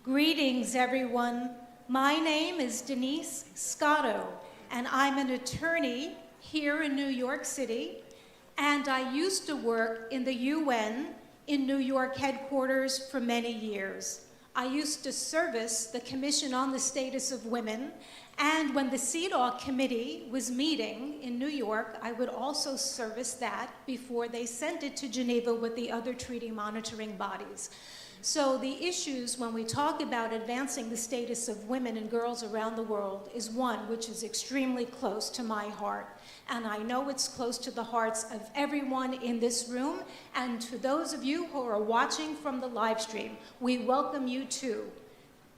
Greetings, everyone. My name is Denise Scotto, and I'm an attorney here in New York City, and I used to work in the UN in New York headquarters for many years. I used to service the Commission on the Status of Women, and when the CEDAW committee was meeting in New York, I would also service that before they sent it to Geneva with the other treaty monitoring bodies. So the issues when we talk about advancing the status of women and girls around the world is one which is extremely close to my heart. And I know it's close to the hearts of everyone in this room. And to those of you who are watching from the live stream, we welcome you too.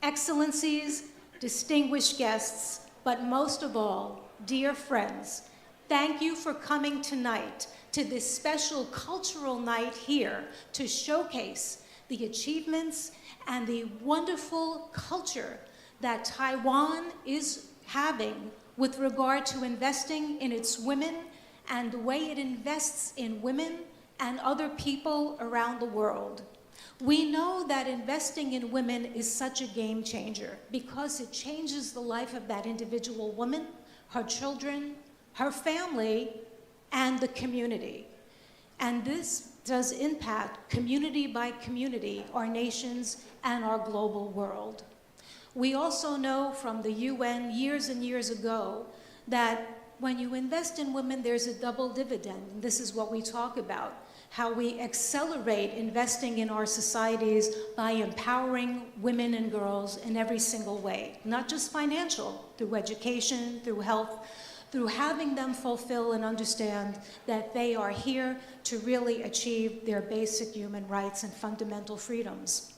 Excellencies, distinguished guests, but most of all, dear friends, thank you for coming tonight to this special cultural night here to showcase the achievements and the wonderful culture that Taiwan is having with regard to investing in its women and the way it invests in women and other people around the world. We know that investing in women is such a game changer because it changes the life of that individual woman, her children, her family, and the community. And this does impact community by community, our nations, and our global world. We also know from the UN years and years ago that when you invest in women, there's a double dividend. And this is what we talk about, how we accelerate investing in our societies by empowering women and girls in every single way, not just financial, through education, through health, through having them fulfill and understand that they are here to really achieve their basic human rights and fundamental freedoms.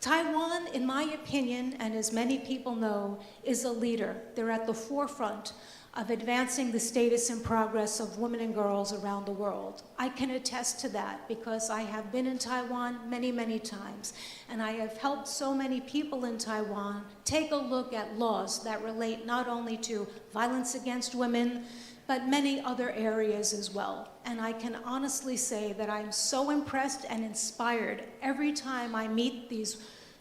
Taiwan, in my opinion, and as many people know, is a leader. They're at the forefront of advancing the status and progress of women and girls around the world. I can attest to that because I have been in Taiwan many, many times, and I have helped so many people in Taiwan take a look at laws that relate not only to violence against women, but many other areas as well. And I can honestly say that I'm so impressed and inspired every time I meet these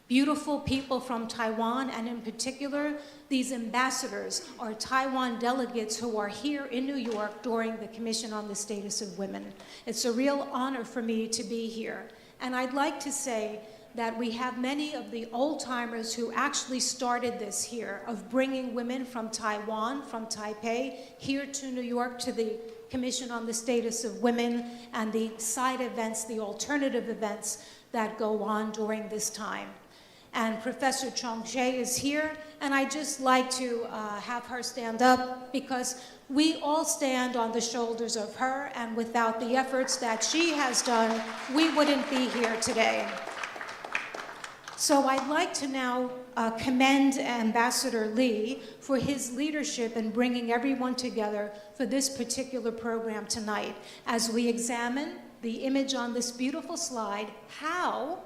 beautiful people from Taiwan, and in particular, these ambassadors or Taiwan delegates who are here in New York during the Commission on the Status of Women. It's a real honor for me to be here. And I'd like to say that we have many of the old-timers who actually started this here, of bringing women from Taiwan, from Taipei, here to New York to the Commission on the Status of Women and the side events, the alternative events that go on during this time. And Professor Chong-Che is here, and I'd just like to have her stand up because we all stand on the shoulders of her, and without the efforts that she has done, we wouldn't be here today. So I'd like to now commend Ambassador Lee for his leadership in bringing everyone together for this particular program tonight as we examine the image on this beautiful slide, how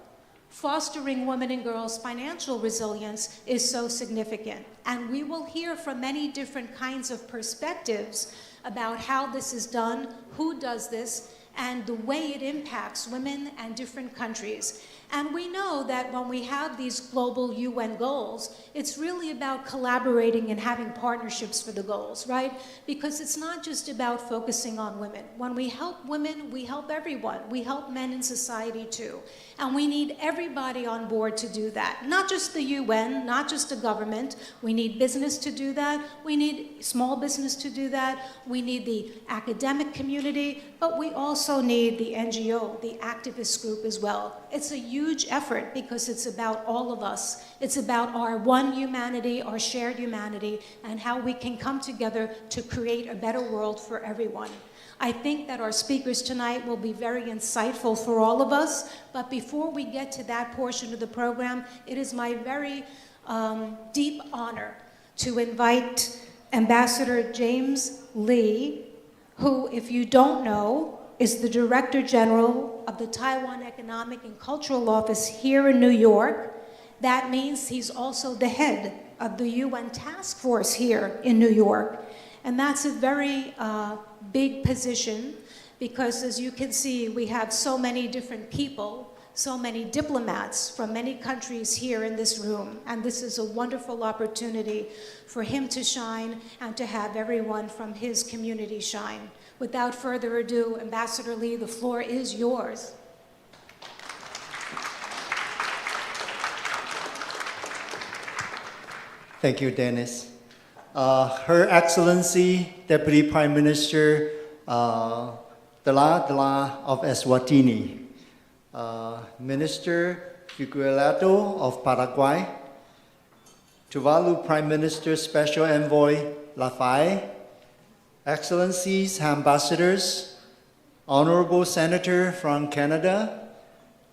fostering women and girls' financial resilience is so significant. And we will hear from many different kinds of perspectives about how this is done, who does this, and the way it impacts women and different countries. And we know that when we have these global UN goals, it's really about collaborating and having partnerships for the goals, right? Because it's not just about focusing on women. When we help women, we help everyone. We help men in society too. And we need everybody on board to do that. Not just the UN, not just the government. We need business to do that. We need small business to do that. We need the academic community, but we also need the NGO, the activist group as well. It's a huge effort because it's about all of us. It's about our one humanity, our shared humanity, and how we can come together to create a better world for everyone. I think that our speakers tonight will be very insightful for all of us, but before we get to that portion of the program, it is my very deep honor to invite Ambassador James Lee, who, if you don't know, is the Director General of the Taiwan Economic and Cultural Office here in New York. That means he's also the head of the UN task force here in New York. And that's a very big position because, as you can see, we have so many different people, so many diplomats from many countries here in this room, and this is a wonderful opportunity for him to shine and to have everyone from his community shine. Without further ado, Ambassador Lee, the floor is yours. Thank you, Dennis. Her Excellency, Deputy Prime Minister Dela of Eswatini, Minister Figueiredo of Paraguay, Tuvalu Prime Minister Special Envoy Lafay, Excellencies, Ambassadors, Honorable Senator from Canada,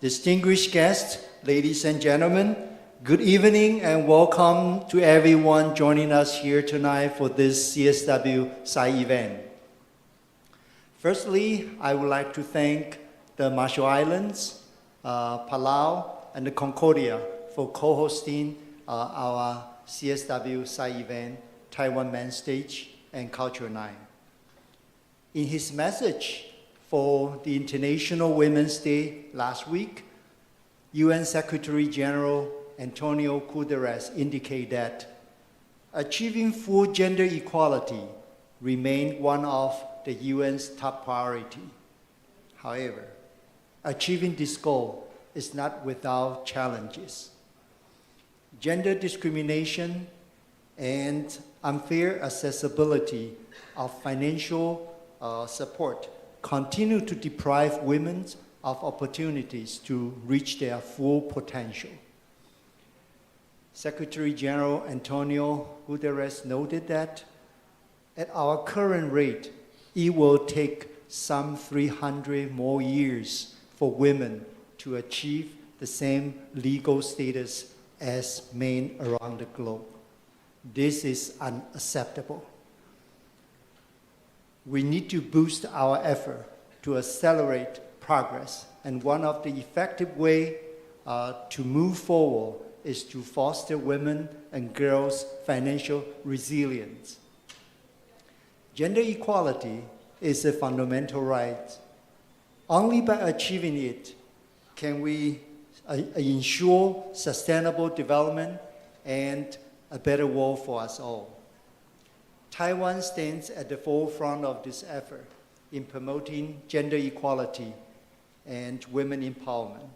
distinguished guests, ladies and gentlemen, good evening and welcome to everyone joining us here tonight for this CSW SAI event. Firstly, I would like to thank the Marshall Islands, Palau, and the Concordia for co-hosting our CSW SAI event, Taiwan Main Stage and Culture Night. In his message for the International Women's Day last week, UN Secretary General Antonio Guterres indicated that achieving full gender equality remained one of the UN's top priority. However, achieving this goal is not without challenges. Gender discrimination and unfair accessibility of financial support continue to deprive women of opportunities to reach their full potential. Secretary General Antonio Guterres noted that at our current rate, it will take some 300 more years for women to achieve the same legal status as men around the globe. This is unacceptable. We need to boost our effort to accelerate progress, and one of the effective ways to move forward is to foster women and girls' financial resilience. Gender equality is a fundamental right. Only by achieving it can we ensure sustainable development and a better world for us all. Taiwan stands at the forefront of this effort in promoting gender equality and women empowerment.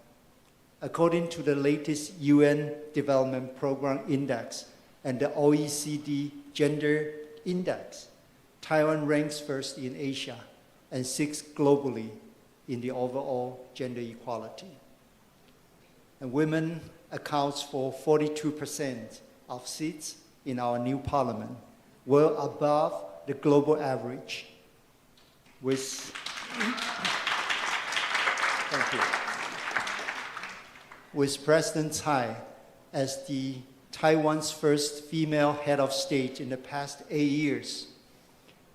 According to the latest UN Development Program Index and the OECD Gender Index, Taiwan ranks first in Asia and sixth globally in the overall gender equality. And women accounts for 42% of seats in our new parliament, well above the global average. Thank you. With President Tsai as the Taiwan's first female head of state in the past 8 years,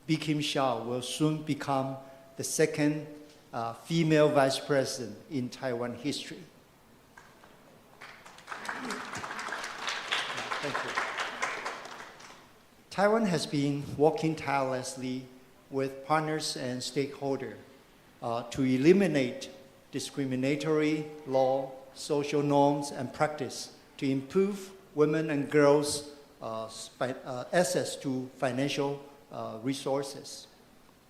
Bi Khim Hsiao will soon become the second female vice president in Taiwan history. Thank you. Taiwan has been working tirelessly with partners and stakeholders to eliminate discriminatory law, social norms, and practice to improve women and girls' access to financial resources.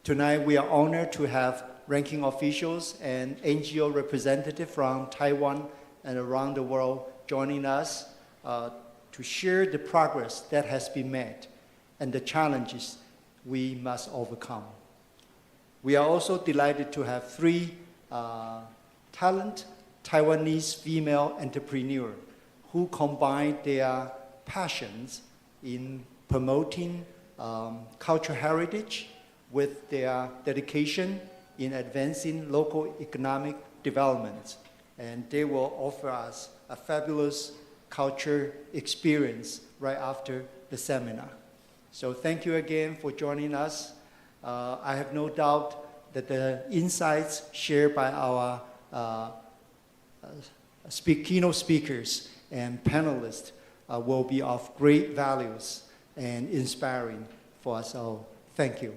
Tonight, we are honored to have ranking officials and NGO representatives from Taiwan and around the world joining us to share the progress that has been made and the challenges we must overcome. We are also delighted to have 3 talented Taiwanese female entrepreneurs who combine their passions in promoting cultural heritage with their dedication in advancing local economic development. And they will offer us a fabulous culture experience right after the seminar. So thank you again for joining us. I have no doubt that the insights shared by our keynote speakers and panelists will be of great values and inspiring for us all. Thank you.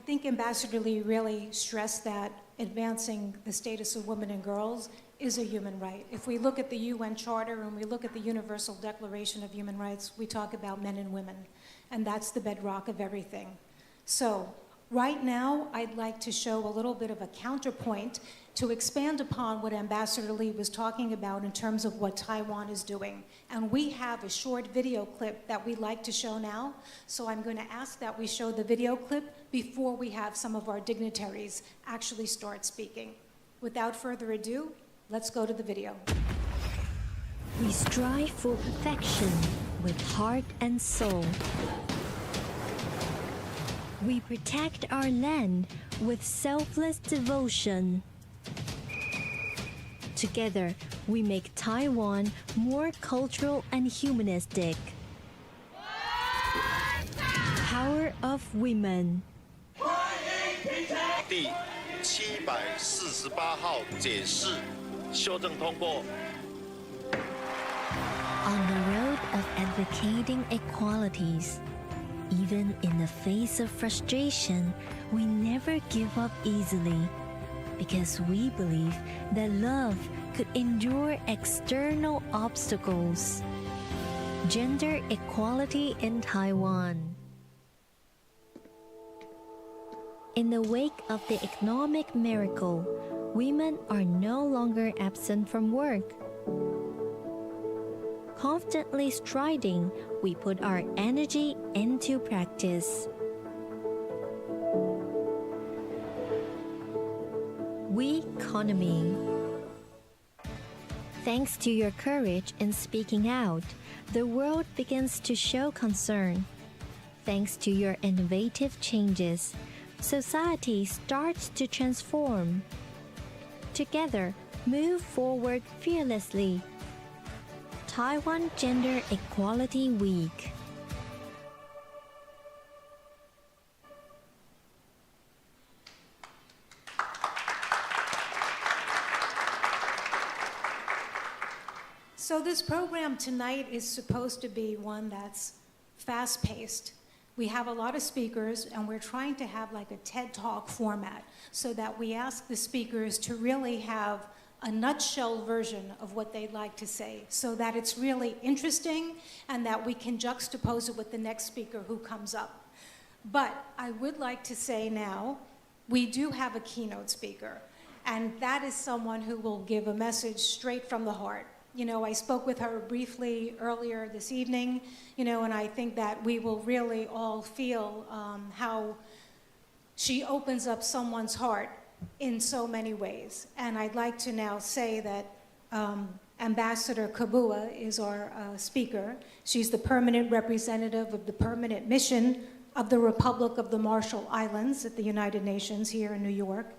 I think Ambassador Lee really stressed that advancing the status of women and girls is a human right. If we look at the UN Charter and we look at the Universal Declaration of Human Rights, we talk about men and women, and that's the bedrock of everything. So right now, I'd like to show a little bit of a counterpoint to expand upon what Ambassador Lee was talking about in terms of what Taiwan is doing. And we have a short video clip that we'd like to show now. So I'm going to ask that we show the video clip before we have some of our dignitaries actually start speaking. Without further ado, let's go to the video. We strive for perfection with heart and soul. We protect our land with selfless devotion. Together, we make Taiwan more cultural and humanistic. Power of women. 第748号解释修正通过。 On the road of advocating equalities, even in the face of frustration, we never give up easily, because we believe that love could endure external obstacles. Gender equality in Taiwan. In the wake of the economic miracle, women are no longer absent from work. Constantly striding, we put our energy into practice. We economy. Thanks to your courage in speaking out, the world begins to show concern. Thanks to your innovative changes, society starts to transform. Together, move forward fearlessly. Taiwan Gender Equality Week. So this program tonight is supposed to be one that's fast-paced. We have a lot of speakers, and we're trying to have like a TED Talk format so that we ask the speakers to really have a nutshell version of what they'd like to say so that it's really interesting and that we can juxtapose it with the next speaker who comes up. But I would like to say now, we do have a keynote speaker, and that is someone who will give a message straight from the heart. You know, I spoke with her briefly earlier this evening, you know, and I think that we will really all feel how she opens up someone's heart in so many ways. And I'd like to now say that Ambassador Kabua is our speaker. She's the permanent representative of the permanent mission of the Republic of the Marshall Islands at the United Nations here in New York.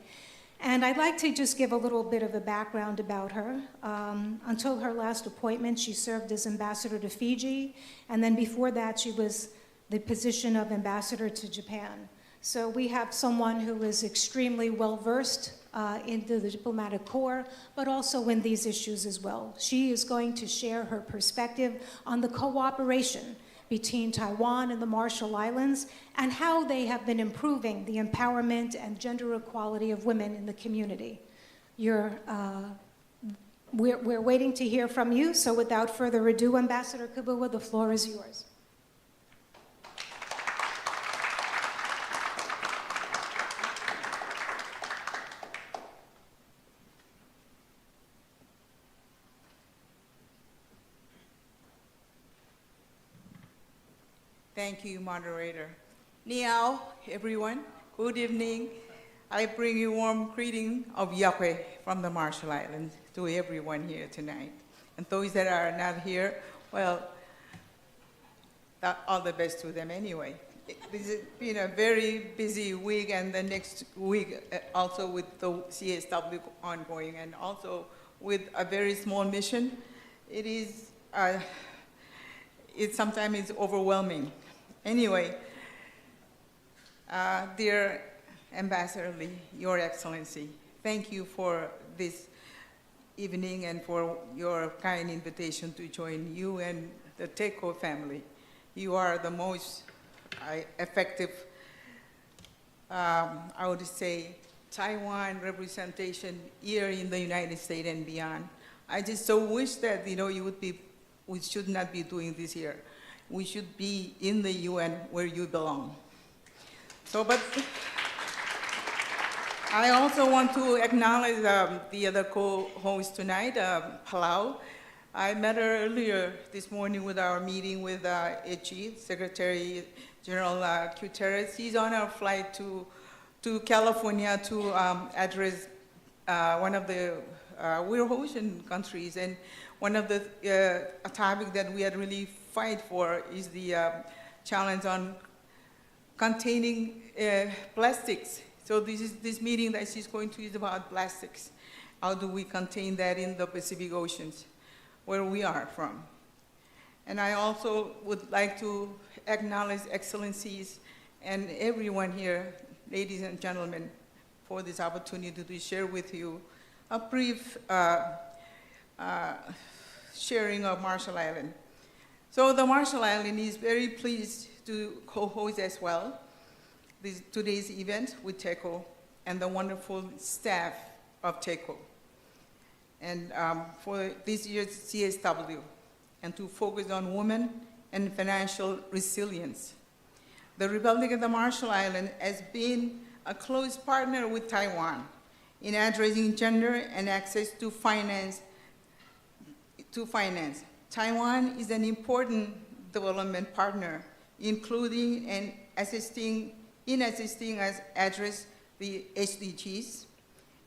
And I'd like to just give a little bit of a background about her. Until her last appointment, she served as ambassador to Fiji, and then before that, she was the position of ambassador to Japan. So we have someone who is extremely well-versed into the diplomatic corps, but also in these issues as well. She is going to share her perspective on the cooperation between Taiwan and the Marshall Islands and how they have been improving the empowerment and gender equality of women in the community. We're waiting to hear from you, so without further ado, Ambassador Kabua, the floor is yours. Thank you, moderator. Ni hao, everyone. Good evening. I bring you warm greeting of Yahweh from the Marshall Islands to everyone here tonight. And those that are not here, well, all the best to them anyway. This has been a very busy week, and the next week also with the CSW ongoing, and also with a very small mission. It sometimes is overwhelming. Anyway, dear Ambassador Lee, Your Excellency, thank you for this evening and for your kind invitation to join you and the TECO family. You are the most effective I would say, Taiwan representation here in the United States and beyond. I just so wish that, we should not be doing this here. We should be in the UN where you belong. But I also want to acknowledge the other co-host tonight, Palau. I met her earlier this morning with our meeting with HE, Secretary General Guterres. She's on our flight to California to address one of the we're ocean countries, and one of the a topic that we had really fight for is the challenge on containing plastics. So this meeting that she's going to is about plastics. How do we contain that in the Pacific Oceans, where we are from? And I also would like to acknowledge excellencies and everyone here, ladies and gentlemen, for this opportunity to share with you a brief sharing of Marshall Island. So the Marshall Island is very pleased to co-host as well today's event with TECO and the wonderful staff of TECO, and for this year's CSW, and to focus on women and financial resilience. The Republic of the Marshall Islands has been a close partner with Taiwan in addressing gender and access to finance. Taiwan is an important development partner, including and assisting us address the SDGs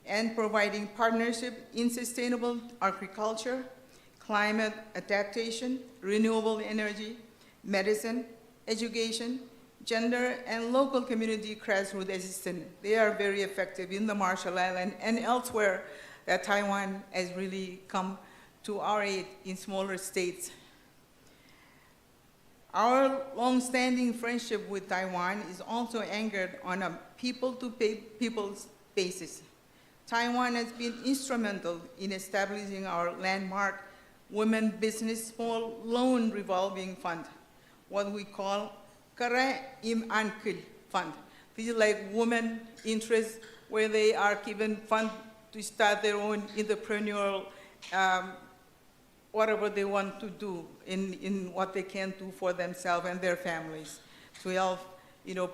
and providing partnership in sustainable agriculture, climate adaptation, renewable energy, medicine, education, gender, and local community grassroots assistance. They are very effective in the Marshall Islands and elsewhere that Taiwan has really come to our aid in smaller states. Our long-standing friendship with Taiwan is also anchored on a people-to-people basis. Taiwan has been instrumental in establishing our landmark Women Business Small Loan Revolving Fund, what we call Kare Im Ankil Fund. This is like women interest where they are given funds to start their own entrepreneurial whatever they want to do in what they can do for themselves and their families to help,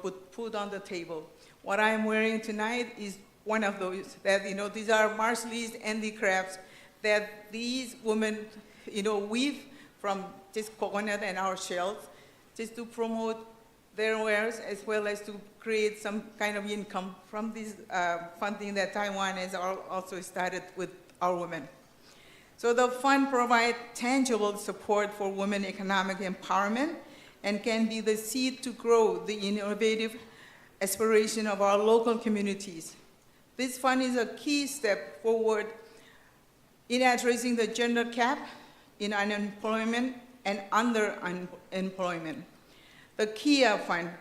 put food on the table. What I'm wearing tonight is one of those that, these are Marshallese handicrafts that these women, weave from just coconut and our shells, just to promote their wares as well as to create some kind of income from this funding that Taiwan has also started with our women. So the fund provides tangible support for women economic empowerment and can be the seed to grow the innovative aspiration of our local communities. This fund is a key step forward in addressing the gender gap in unemployment and underemployment. The KIA Fund,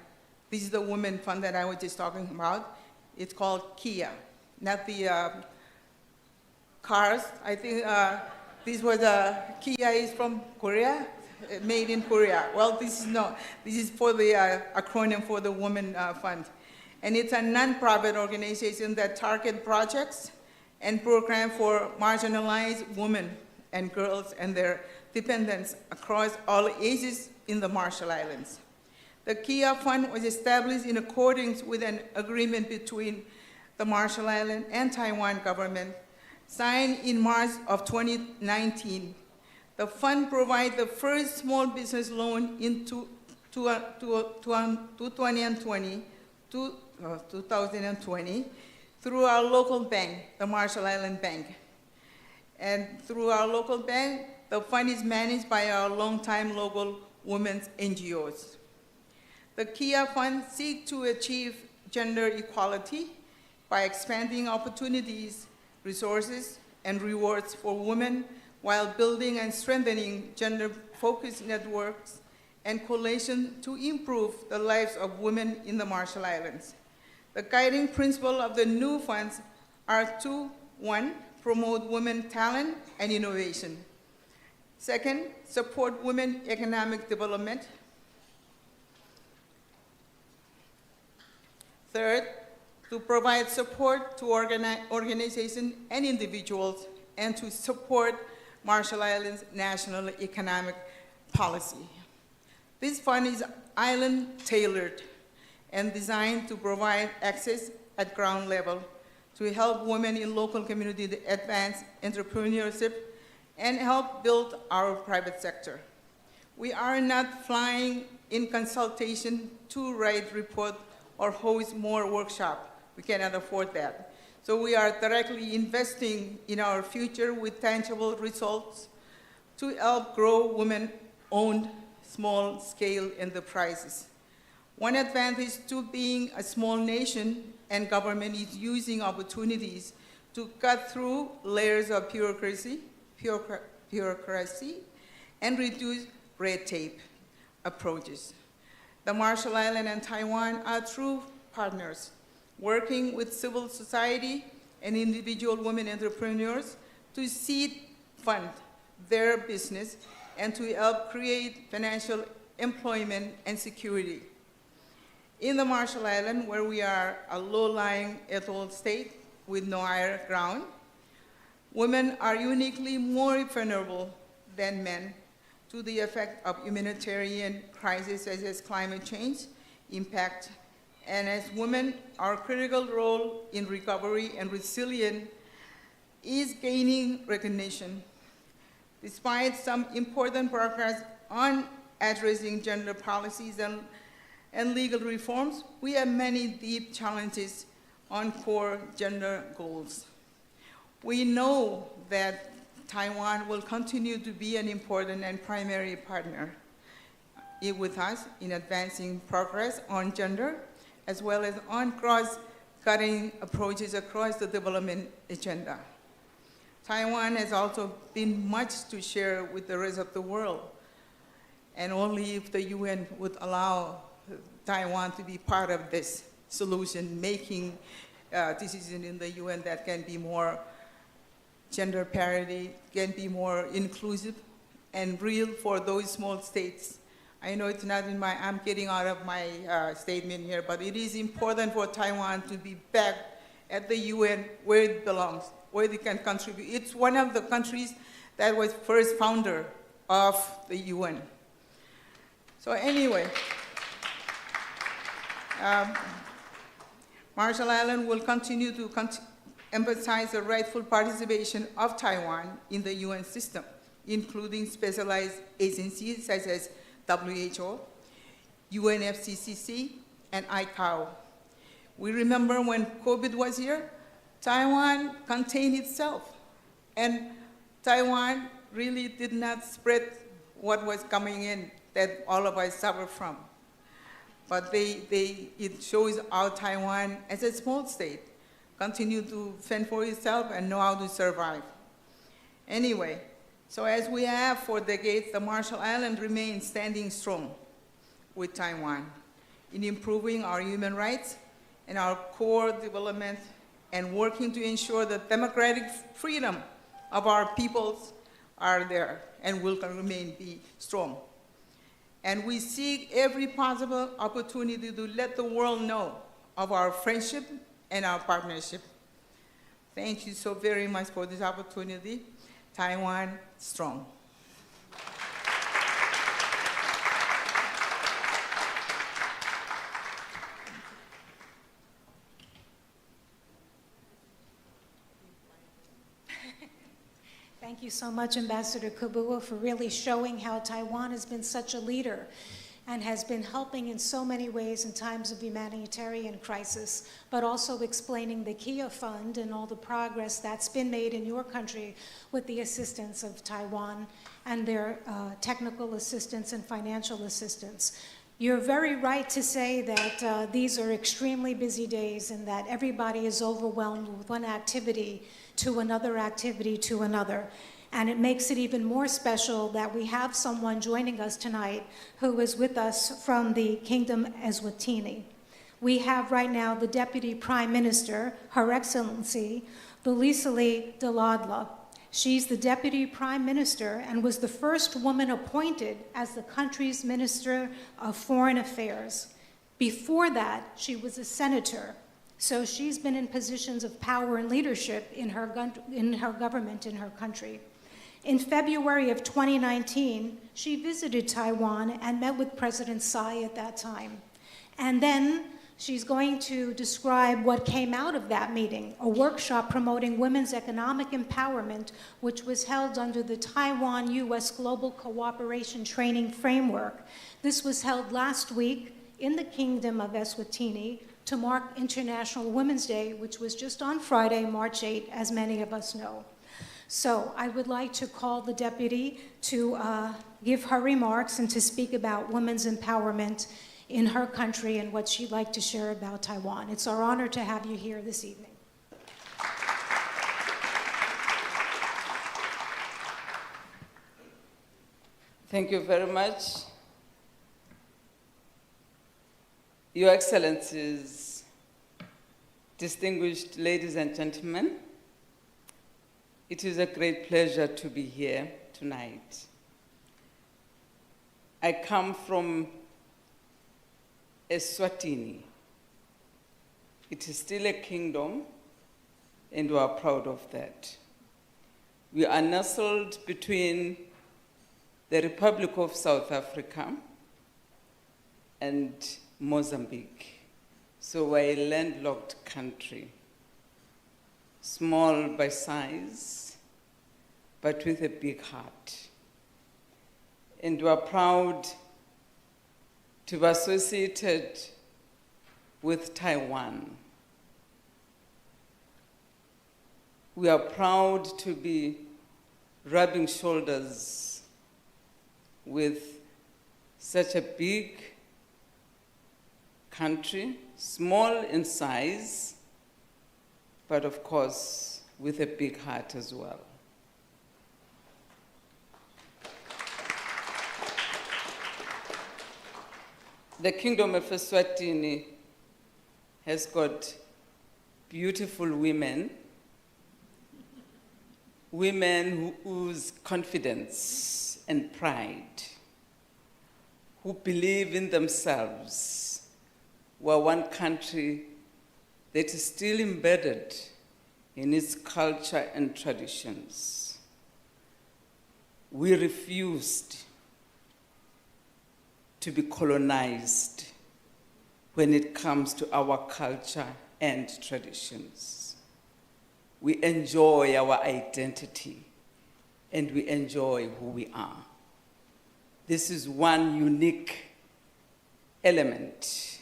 this is the women fund that I was just talking about. It's called KIA, not the cars. I think this was Kia is from Korea, made in Korea. Well, this is not. This is for the acronym for the Women Fund. And it's a non-profit organization that targets projects and programs for marginalized women and girls and their dependents across all ages in the Marshall Islands. The KIA Fund was established in accordance with an agreement between the Marshall Islands and Taiwan government, signed in March of 2019. The fund provides the first small business loan in 2020 through our local bank, the Marshall Island Bank. And through our local bank, the fund is managed by our longtime local women's NGOs. The KIA Fund seeks to achieve gender equality by expanding opportunities, resources, and rewards for women while building and strengthening gender-focused networks and coalition to improve the lives of women in the Marshall Islands. The guiding principle of the new funds are two: one, promote women talent and innovation. Second, support women economic development. Third, to provide support to organizations and individuals, and to support Marshall Islands' national economic policy. This fund is island-tailored and designed to provide access at ground level to help women in local communities advance entrepreneurship and help build our private sector. We are not flying in consultation to write report or host more workshops. We cannot afford that. So we are directly investing in our future with tangible results to help grow women-owned small-scale enterprises. One advantage to being a small nation and government is using opportunities to cut through layers of bureaucracy and reduce red tape approaches. The Marshall Islands and Taiwan are true partners, working with civil society and individual women entrepreneurs to seed fund their business and to help create financial employment and security. In the Marshall Islands, where we are a low-lying atoll state with no higher ground, women are uniquely more vulnerable than men to the effect of humanitarian crises such as climate change impact. And as women, our critical role in recovery and resilience is gaining recognition. Despite some important progress on addressing gender policies and legal reforms, we have many deep challenges on core gender goals. We know that Taiwan will continue to be an important and primary partner with us in advancing progress on gender, as well as on cross-cutting approaches across the development agenda. Taiwan has also been much to share with the rest of the world, and only if the UN would allow Taiwan to be part of this solution, making decisions in the UN that can be more gender parity, can be more inclusive and real for those small states. I know it's not in my, I'm getting out of my statement here, but it is important for Taiwan to be back at the UN where it belongs, where they can contribute. It's one of the countries that was first founder of the UN. So anyway, Marshall Islands will continue to emphasize the rightful participation of Taiwan in the UN system, including specialized agencies such as WHO, UNFCCC, and ICAO. We remember when COVID was here, Taiwan contained itself, and Taiwan really did not spread what was coming in that all of us suffer from. But it shows how Taiwan, as a small state, continue to fend for itself and know how to survive. Anyway, so as we have for decades, the Marshall Islands remain standing strong with Taiwan in improving our human rights and our core development and working to ensure the democratic freedom of our peoples are there and will remain be strong. And we seek every possible opportunity to let the world know of our friendship and our partnership. Thank you so very much for this opportunity. Taiwan strong. Thank you so much, Ambassador Kubua, for really showing how Taiwan has been such a leader and has been helping in so many ways in times of humanitarian crisis, but also explaining the Kia Fund and all the progress that's been made in your country with the assistance of Taiwan and their technical assistance and financial assistance. You're very right to say that these are extremely busy days and that everybody is overwhelmed with one activity to another activity to another. And it makes it even more special that we have someone joining us tonight who is with us from the Kingdom Eswatini. We have right now the Deputy Prime Minister, Her Excellency, Lulisili Daladla. She's the Deputy Prime Minister and was the first woman appointed as the country's Minister of Foreign Affairs. Before that, she was a senator, So she's been in positions of power and leadership in her government, in her country. In February of 2019, she visited Taiwan and met with President Tsai at that time. And then she's going to describe what came out of that meeting, a workshop promoting women's economic empowerment, which was held under the Taiwan-U.S. Global Cooperation Training Framework. This was held last week in the Kingdom of Eswatini to mark International Women's Day, which was just on Friday, March 8, as many of us know. So I would like to call the deputy to give her remarks and to speak about women's empowerment in her country and what she'd like to share about Taiwan. It's our honor to have you here this evening. Thank you very much. Your Excellencies, distinguished ladies and gentlemen, it is a great pleasure to be here tonight. I come from Eswatini. It is still a kingdom, and we are proud of that. We are nestled between the Republic of South Africa and Mozambique. So we're a landlocked country, small by size, but with a big heart. And we're proud to be associated with Taiwan. We are proud to be rubbing shoulders with such a big country, small in size, but of course with a big heart as well. The Kingdom of Eswatini has got beautiful women, women who ooze confidence and pride, who believe in themselves. We're one country that is still embedded in its culture and traditions. We refused to be colonized when it comes to our culture and traditions. We enjoy our identity and we enjoy who we are. This is one unique element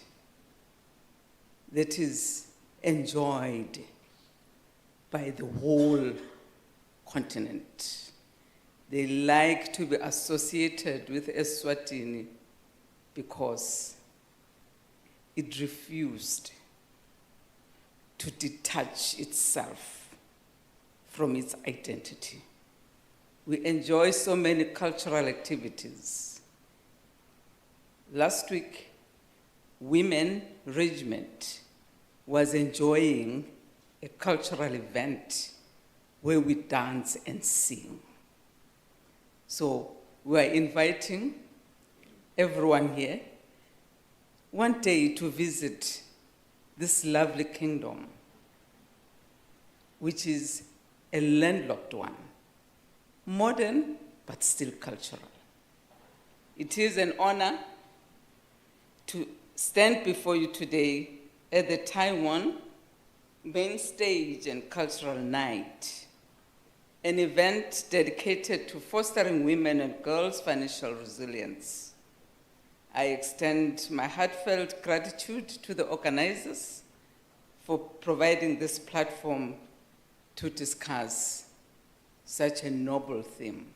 that is enjoyed by the whole continent. They like to be associated with Eswatini because it refused to detach itself from its identity. We enjoy so many cultural activities. Last week, Women Regiment was enjoying a cultural event where we dance and sing. So we are inviting everyone here one day to visit this lovely kingdom, which is a landlocked one, modern but still cultural. It is an honor to stand before you today at the Taiwan Main Stage and Cultural Night, an event dedicated to fostering women and girls' financial resilience. I extend my heartfelt gratitude to the organizers for providing this platform to discuss such a noble theme.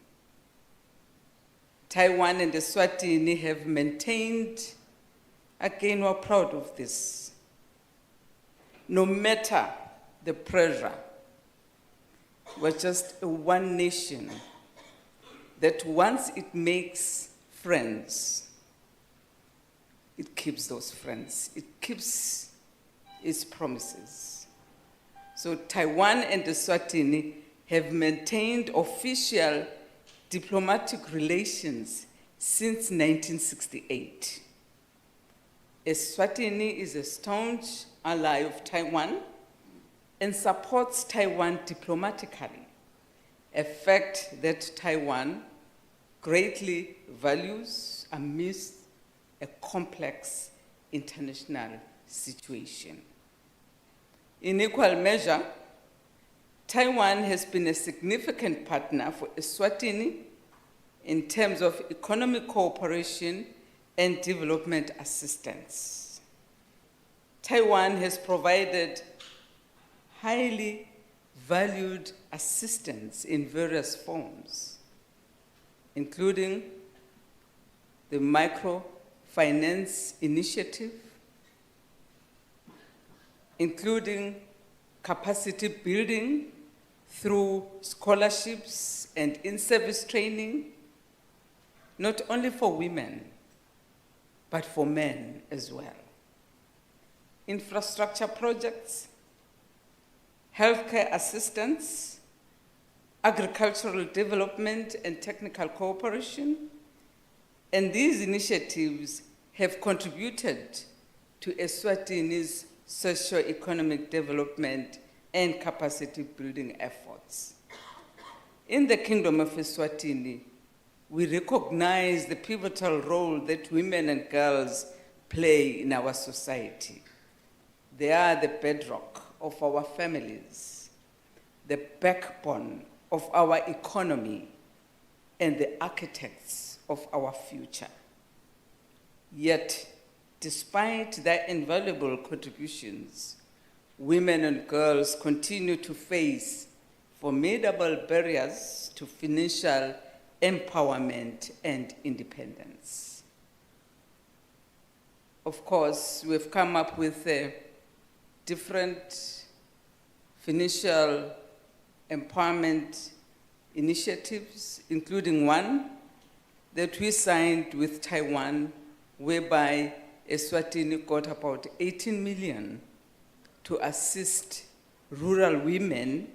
Taiwan and Eswatini have maintained, again, we're proud of this, no matter the pressure, we're just a one nation that once it makes friends, it keeps those friends. It keeps its promises. So Taiwan and Eswatini have maintained official diplomatic relations since 1968. Eswatini is a staunch ally of Taiwan and supports Taiwan diplomatically, a fact that Taiwan greatly values amidst a complex international situation. In equal measure, Taiwan has been a significant partner for Eswatini in terms of economic cooperation and development assistance. Taiwan has provided highly valued assistance in various forms, including the microfinance initiative, including capacity building through scholarships and in-service training, not only for women, but for men as well. Infrastructure projects, healthcare assistance, agricultural development and technical cooperation, and these initiatives have contributed to Eswatini's socio-economic development and capacity building efforts. In the Kingdom of Eswatini, we recognize the pivotal role that women and girls play in our society. They are the bedrock of our families, the backbone of our economy, and the architects of our future. Yet, despite their invaluable contributions, women and girls continue to face formidable barriers to financial empowerment and independence. Of course, we've come up with different financial empowerment initiatives, including one that we signed with Taiwan, whereby Eswatini got about 18 million to assist rural women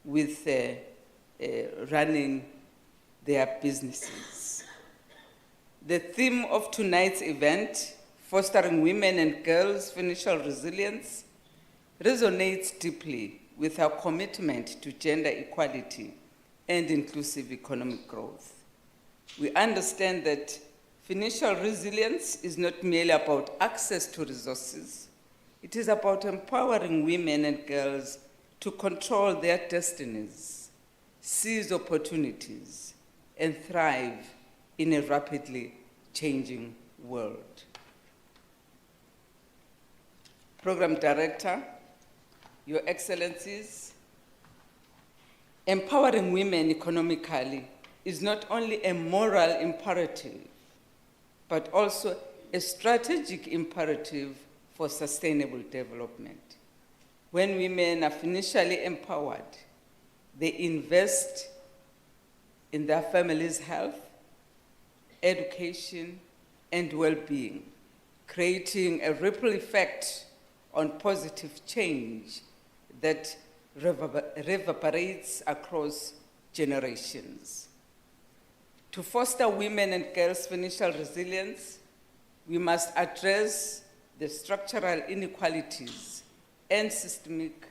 with running their businesses. The theme of tonight's event, Fostering Women and Girls' Financial Resilience, resonates deeply with our commitment to gender equality and inclusive economic growth. We understand that financial resilience is not merely about access to resources. It is about empowering women and girls to control their destinies, seize opportunities, and thrive in a rapidly changing world. Program Director, Your Excellencies, empowering women economically is not only a moral imperative, but also a strategic imperative for sustainable development. When women are financially empowered, they invest in their families' health, education, and well-being, creating a ripple effect on positive change that reverberates across generations. To foster women and girls' financial resilience, we must address the structural inequalities and systemic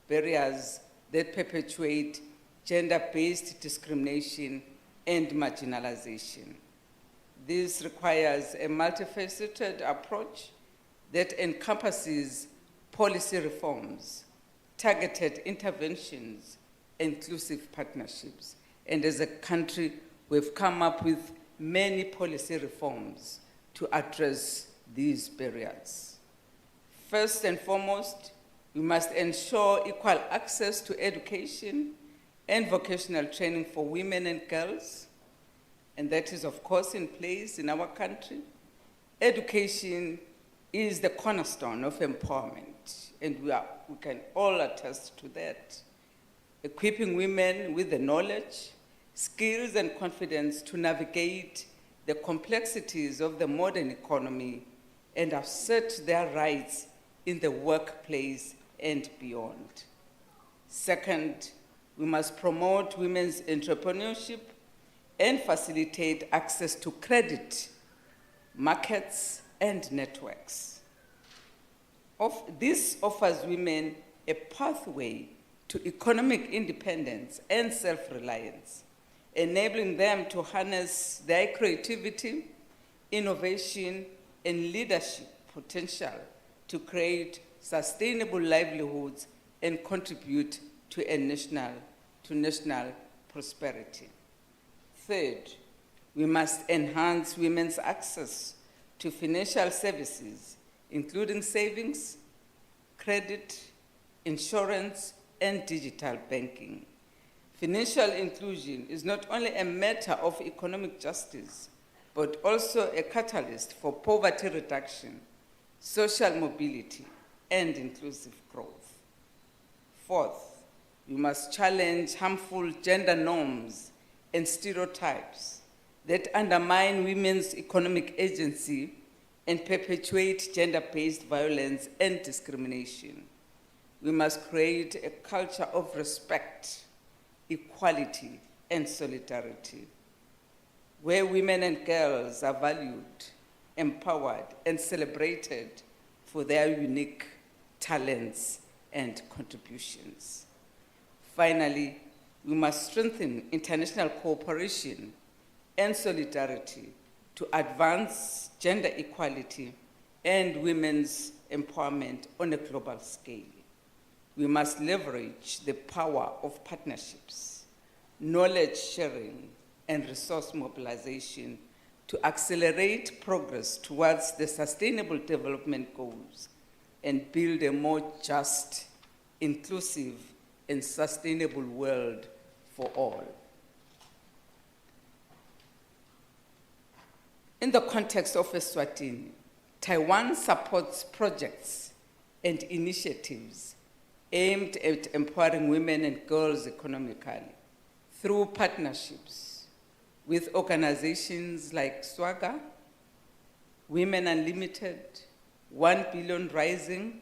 barriers that perpetuate gender-based discrimination and marginalization. This requires a multifaceted approach that encompasses policy reforms, targeted interventions, inclusive partnerships. And as a country, we've come up with many policy reforms to address these barriers. First and foremost, we must ensure equal access to education and vocational training for women and girls, and that is, of course, in place in our country. Education is the cornerstone of empowerment, and we can all attest to that. Equipping women with the knowledge, skills, and confidence to navigate the complexities of the modern economy and assert their rights in the workplace and beyond. Second, we must promote women's entrepreneurship and facilitate access to credit, markets, and networks. This offers women a pathway to economic independence and self-reliance, enabling them to harness their creativity, innovation, and leadership potential to create sustainable livelihoods and contribute to national prosperity. Third, we must enhance women's access to financial services, including savings, credit, insurance, and digital banking. Financial inclusion is not only a matter of economic justice, but also a catalyst for poverty reduction, social mobility, and inclusive growth. Fourth, we must challenge harmful gender norms and stereotypes that undermine women's economic agency and perpetuate gender-based violence and discrimination. We must create a culture of respect, equality, and solidarity, where women and girls are valued, empowered, and celebrated for their unique talents and contributions. Finally, we must strengthen international cooperation and solidarity to advance gender equality and women's empowerment on a global scale. We must leverage the power of partnerships, knowledge sharing, and resource mobilization to accelerate progress towards the Sustainable Development Goals and build a more just, inclusive, and sustainable world for all. In the context of Eswatini, Taiwan supports projects and initiatives aimed at empowering women and girls economically through partnerships with organizations like SWAGA, Women Unlimited, 1 Billion Rising,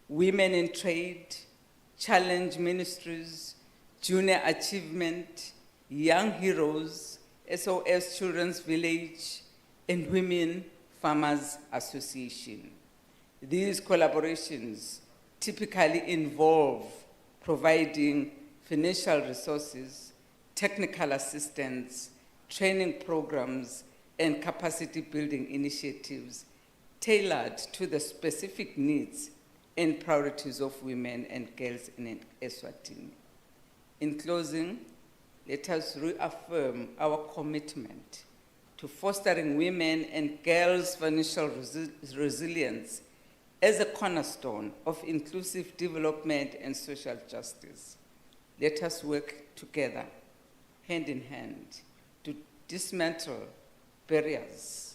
Women in Trade, Challenge Ministries, Junior Achievement, Young Heroes, SOS Children's Village, and Women Farmers Association. These collaborations typically involve providing financial resources, technical assistance, training programs, and capacity building initiatives tailored to the specific needs and priorities of women and girls in Eswatini. In closing, let us reaffirm our commitment to fostering women and girls' financial resilience as a cornerstone of inclusive development and social justice. Let us work together, hand in hand, to dismantle barriers,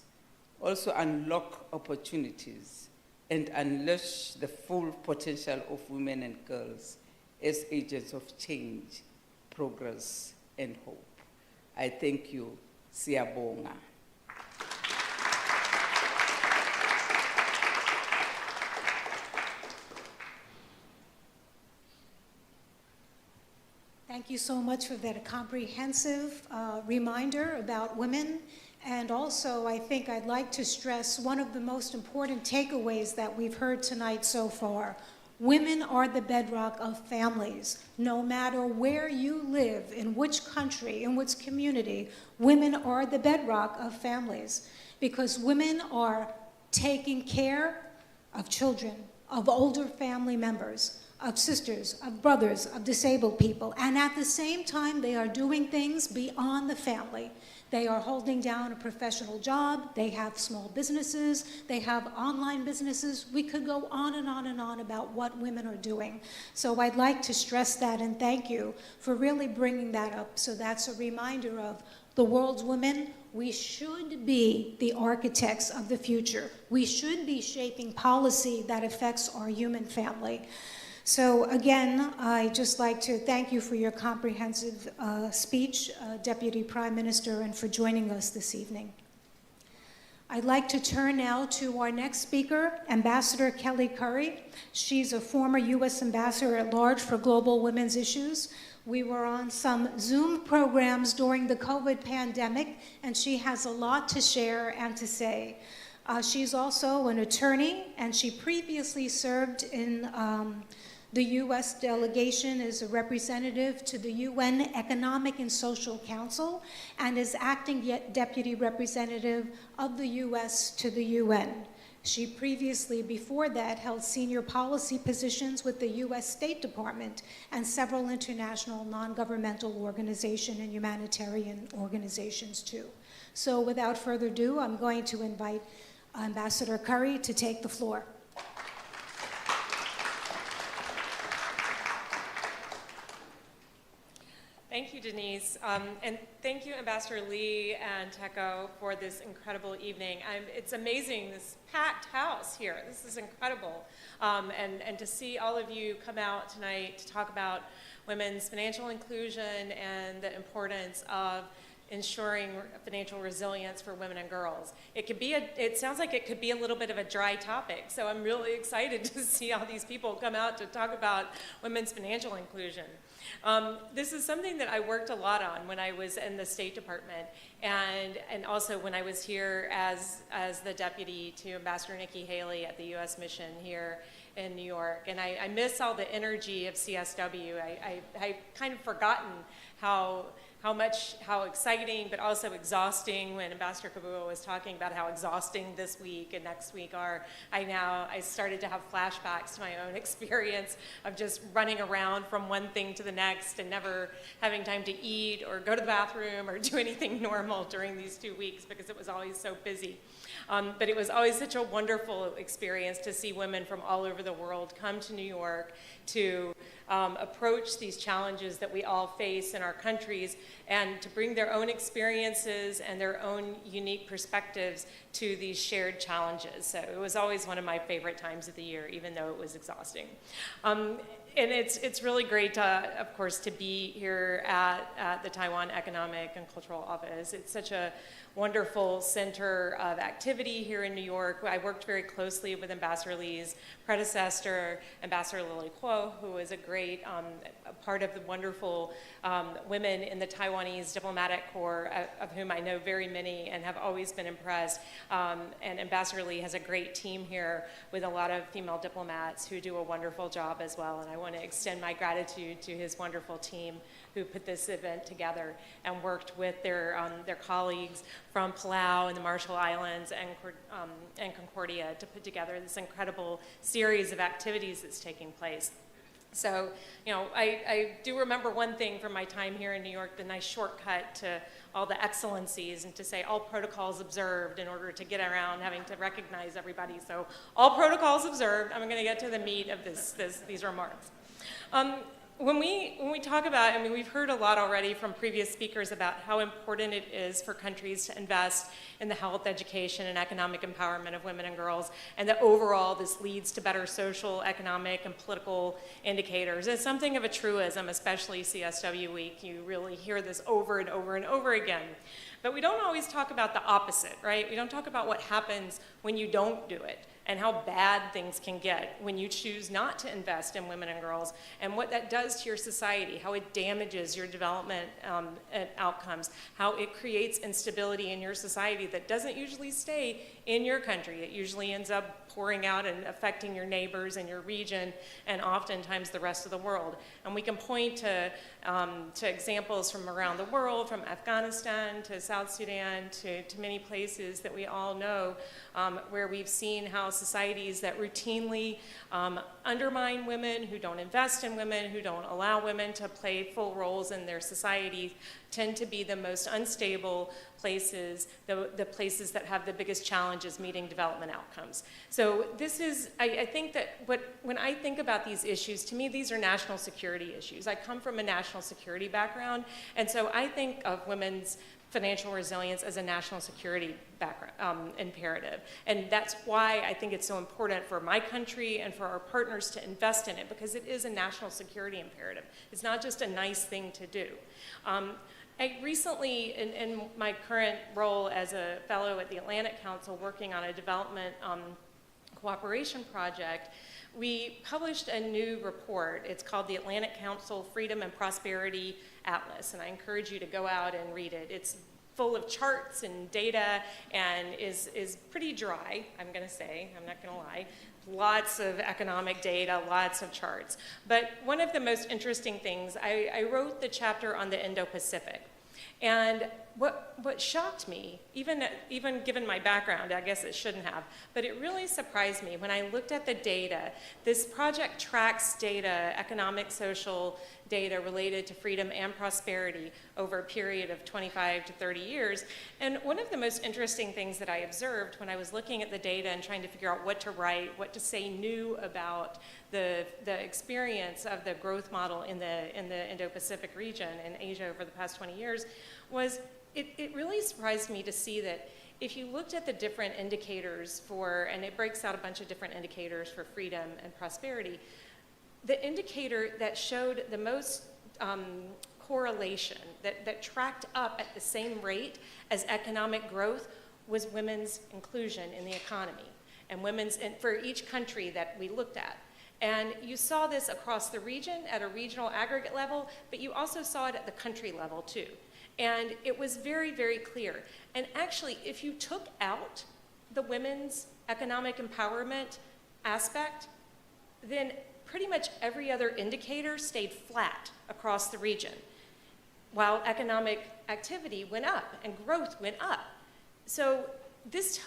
also unlock opportunities, and unleash the full potential of women and girls as agents of change, progress, and hope. I thank you. Siyabonga. Thank you so much for that comprehensive reminder about women. And also, I think I'd like to stress one of the most important takeaways that we've heard tonight so far. Women are the bedrock of families. No matter where you live, in which country, in which community, women are the bedrock of families because women are taking care of children, of older family members, of sisters, of brothers, of disabled people, and at the same time, they are doing things beyond the family. They are holding down a professional job, they have small businesses, they have online businesses. We could go on and on and on about what women are doing. So I'd like to stress that and thank you for really bringing that up. So that's a reminder of the world's women. We should be the architects of the future. We should be shaping policy that affects our human family. So again, I'd just like to thank you for your comprehensive speech, Deputy Prime Minister, and for joining us this evening. I'd like to turn now to our next speaker, Ambassador Kelly Curry. She's a former U.S. Ambassador at Large for Global Women's Issues. We were on some Zoom programs during the COVID pandemic, and she has a lot to share and to say. She's also an attorney, and she previously served in the U.S. delegation as a representative to the UN Economic and Social Council, and is acting deputy representative of the U.S. to the UN. She previously, before that, held senior policy positions with the U.S. State Department and several international non-governmental organization and humanitarian organizations too. So without further ado, I'm going to invite Ambassador Curry to take the floor. Thank you, Denise. And thank you, Ambassador Lee and Teko, for this incredible evening. It's amazing, this packed house here. This is incredible. And to see all of you come out tonight to talk about women's financial inclusion and the importance of ensuring financial resilience for women and girls. It sounds like it could be a little bit of a dry topic, so I'm really excited to see all these people come out to talk about women's financial inclusion. This is something that I worked a lot on when I was in the State Department, and also when I was here as the deputy to Ambassador Nikki Haley at the U.S. mission here in New York. And I miss all the energy of CSW. I kind of forgotten how exciting but also exhausting, when Ambassador Kabua was talking about how exhausting this week and next week are. I started to have flashbacks to my own experience of just running around from one thing to the next and never having time to eat or go to the bathroom or do anything normal during these 2 weeks because it was always so busy. But it was always such a wonderful experience to see women from all over the world come to New York to approach these challenges that we all face in our countries, and to bring their own experiences and their own unique perspectives to these shared challenges. So it was always one of my favorite times of the year, even though it was exhausting. And it's really great, of course, to be here at the Taiwan Economic and Cultural Office. It's such a wonderful center of activity here in New York. I worked very closely with Ambassador Lee's predecessor, Ambassador Lily Kuo, who is a great part of the wonderful women in the Taiwanese diplomatic corps, of whom I know very many and have always been impressed. And Ambassador Lee has a great team here with a lot of female diplomats who do a wonderful job as well. And I want to extend my gratitude to his wonderful team who put this event together and worked with their colleagues from Palau and the Marshall Islands and Concordia to put together this incredible series of activities that's taking place. So, I do remember one thing from my time here in New York, the nice shortcut to all the excellencies, and to say all protocols observed in order to get around having to recognize everybody. So all protocols observed. I'm going to get to the meat of these remarks. When we talk about, we've heard a lot already from previous speakers about how important it is for countries to invest in the health, education, and economic empowerment of women and girls, and that overall this leads to better social, economic, and political indicators. It's something of a truism, especially CSW Week. You really hear this over and over and over again. But we don't always talk about the opposite, right? We don't talk about what happens when you don't do it, and how bad things can get when you choose not to invest in women and girls, and what that does to your society, how it damages your development and outcomes, how it creates instability in your society that doesn't usually stay in your country. It usually ends up pouring out and affecting your neighbors and your region, and oftentimes the rest of the world. And we can point to examples from around the world, from Afghanistan to South Sudan to many places that we all know, where we've seen how societies that routinely undermine women, who don't invest in women, who don't allow women to play full roles in their society, tend to be the most unstable places, the places that have the biggest challenges meeting development outcomes. So this is, I think that when I think about these issues, to me these are national security issues. I come from a national security background, and so I think of women's financial resilience as a national security imperative. And that's why I think it's so important for my country and for our partners to invest in it, because it is a national security imperative. It's not just a nice thing to do. I recently, in my current role as a fellow at the Atlantic Council working on a development cooperation project, we published a new report. It's called the Atlantic Council Freedom and Prosperity Atlas, and I encourage you to go out and read it. It's full of charts and data and is pretty dry, I'm going to say. I'm not going to lie. Lots of economic data, lots of charts. But one of the most interesting things, I wrote the chapter on the Indo-Pacific. And what shocked me, even given my background, I guess it shouldn't have, but it really surprised me when I looked at the data. This project tracks data, economic, social data related to freedom and prosperity over a period of 25 to 30 years. And one of the most interesting things that I observed when I was looking at the data and trying to figure out what to write, what to say new about the experience of the growth model in the Indo-Pacific region and Asia over the past 20 years, was it really surprised me to see that if you looked at the different indicators for, and it breaks out a bunch of different indicators for freedom and prosperity, the indicator that showed the most correlation, that tracked up at the same rate as economic growth, was women's inclusion in the economy, and for each country that we looked at. And you saw this across the region at a regional aggregate level, but you also saw it at the country level too. And it was very, very clear. And actually, if you took out the women's economic empowerment aspect, then pretty much every other indicator stayed flat across the region, while economic activity went up and growth went up. So this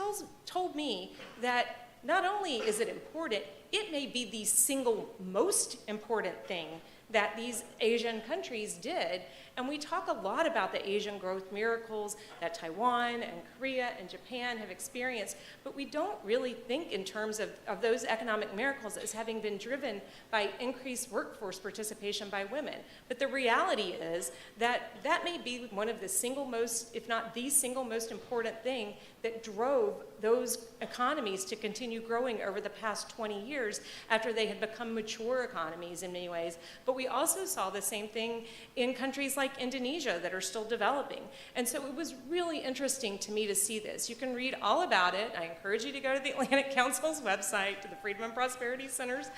told me that not only is it important, it may be the single most important thing that these Asian countries did. And we talk a lot about the Asian growth miracles that Taiwan and Korea and Japan have experienced, but we don't really think in terms of those economic miracles as having been driven by increased workforce participation by women. But the reality is that that may be one of the single most, if not the single most important thing that drove those economies to continue growing over the past 20 years after they had become mature economies in many ways. But we also saw the same thing in countries like Indonesia that are still developing. And so it was really interesting to me to see this. You can read all about it. I encourage you to go to the Atlantic Council's website, to the Freedom and Prosperity Center's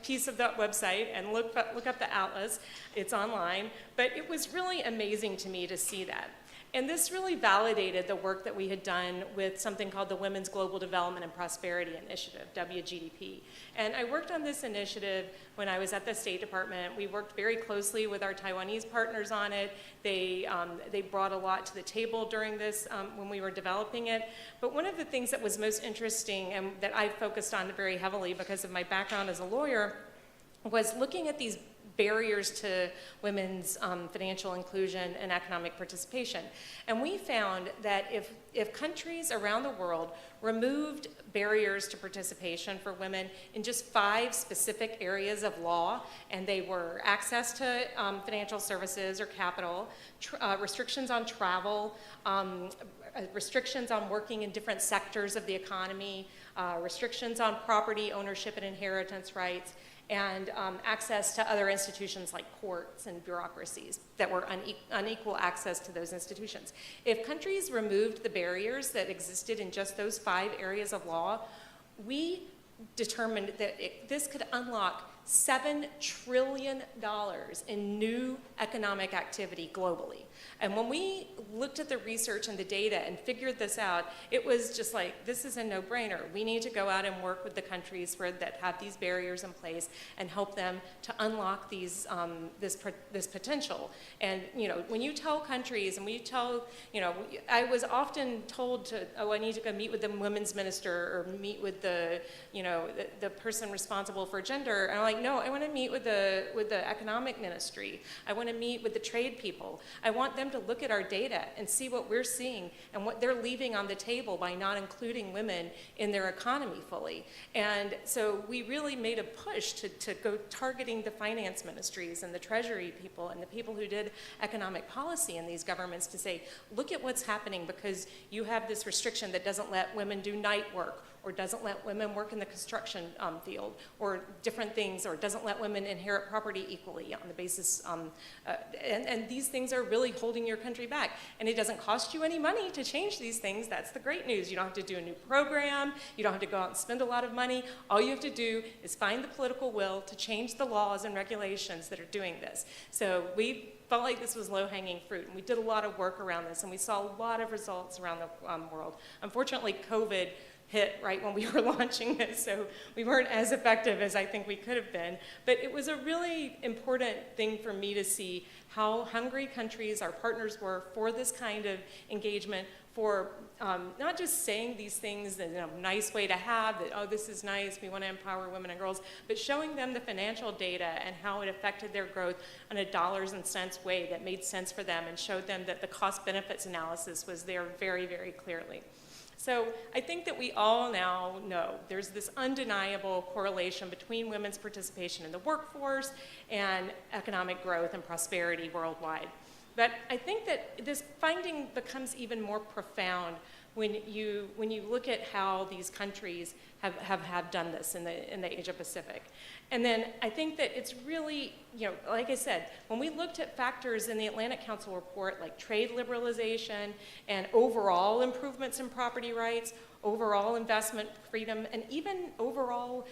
piece of that website, and look up the atlas. It's online. But it was really amazing to me to see that. And this really validated the work that we had done with something called the Women's Global Development and Prosperity Initiative, WGDP. And I worked on this initiative when I was at the State Department. We worked very closely with our Taiwanese partners on it. They brought a lot to the table during this when we were developing it. But one of the things that was most interesting and that I focused on very heavily because of my background as a lawyer was looking at these barriers to women's financial inclusion and economic participation. And we found that if countries around the world removed barriers to participation for women in just 5 specific areas of law, and they were access to financial services or capital, restrictions on travel, restrictions on working in different sectors of the economy, restrictions on property ownership and inheritance rights, and access to other institutions like courts and bureaucracies that were unequal access to those institutions. If countries removed the barriers that existed in just those 5 areas of law, we determined that this could unlock $7 trillion in new economic activity globally. And when we looked at the research and the data and figured this out, it was just like, this is a no-brainer. We need to go out and work with the countries that have these barriers in place and help them to unlock these, this potential. And when you tell countries, and when you tell, I was often told I need to go meet with the women's minister or meet with the person responsible for gender. And I'm like, no, I want to meet with the economic ministry. I want to meet with the trade people. I want them to look at our data and see what we're seeing and what they're leaving on the table by not including women in their economy fully. And so we really made a push to go targeting the finance ministries and the treasury people and the people who did economic policy in these governments to say, look at what's happening because you have this restriction that doesn't let women do night work, or doesn't let women work in the construction field, or different things, or doesn't let women inherit property equally on the basis, and these things are really holding your country back. And it doesn't cost you any money to change these things. That's the great news. You don't have to do a new program. You don't have to go out and spend a lot of money. All you have to do is find the political will to change the laws and regulations that are doing this. So we felt like this was low-hanging fruit, and we did a lot of work around this, and we saw a lot of results around the world. Unfortunately, COVID hit right when we were launching this, so we weren't as effective as I think we could have been. But it was a really important thing for me to see how hungry countries, our partners, were for this kind of engagement, for not just saying these things in a nice way to have, that, oh, this is nice, we want to empower women and girls, but showing them the financial data and how it affected their growth in a dollars and cents way that made sense for them, and showed them that the cost-benefits analysis was there very, very clearly. So I think that we all now know there's this undeniable correlation between women's participation in the workforce and economic growth and prosperity worldwide. But I think that this finding becomes even more profound when you look at how these countries have done this in the Asia Pacific. And then I think that it's really, like I said, when we looked at factors in the Atlantic Council report, like trade liberalization and overall improvements in property rights, overall investment freedom, and even overall,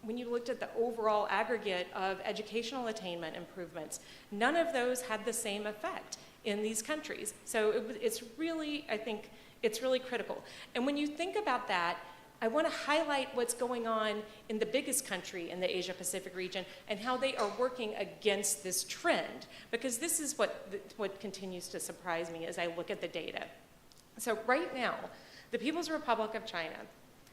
when you looked at the overall aggregate of educational attainment improvements, none of those had the same effect in these countries. So it's really, I think, it's really critical. And when you think about that, I want to highlight what's going on in the biggest country in the Asia-Pacific region and how they are working against this trend, because this is what continues to surprise me as I look at the data. So right now, the People's Republic of China,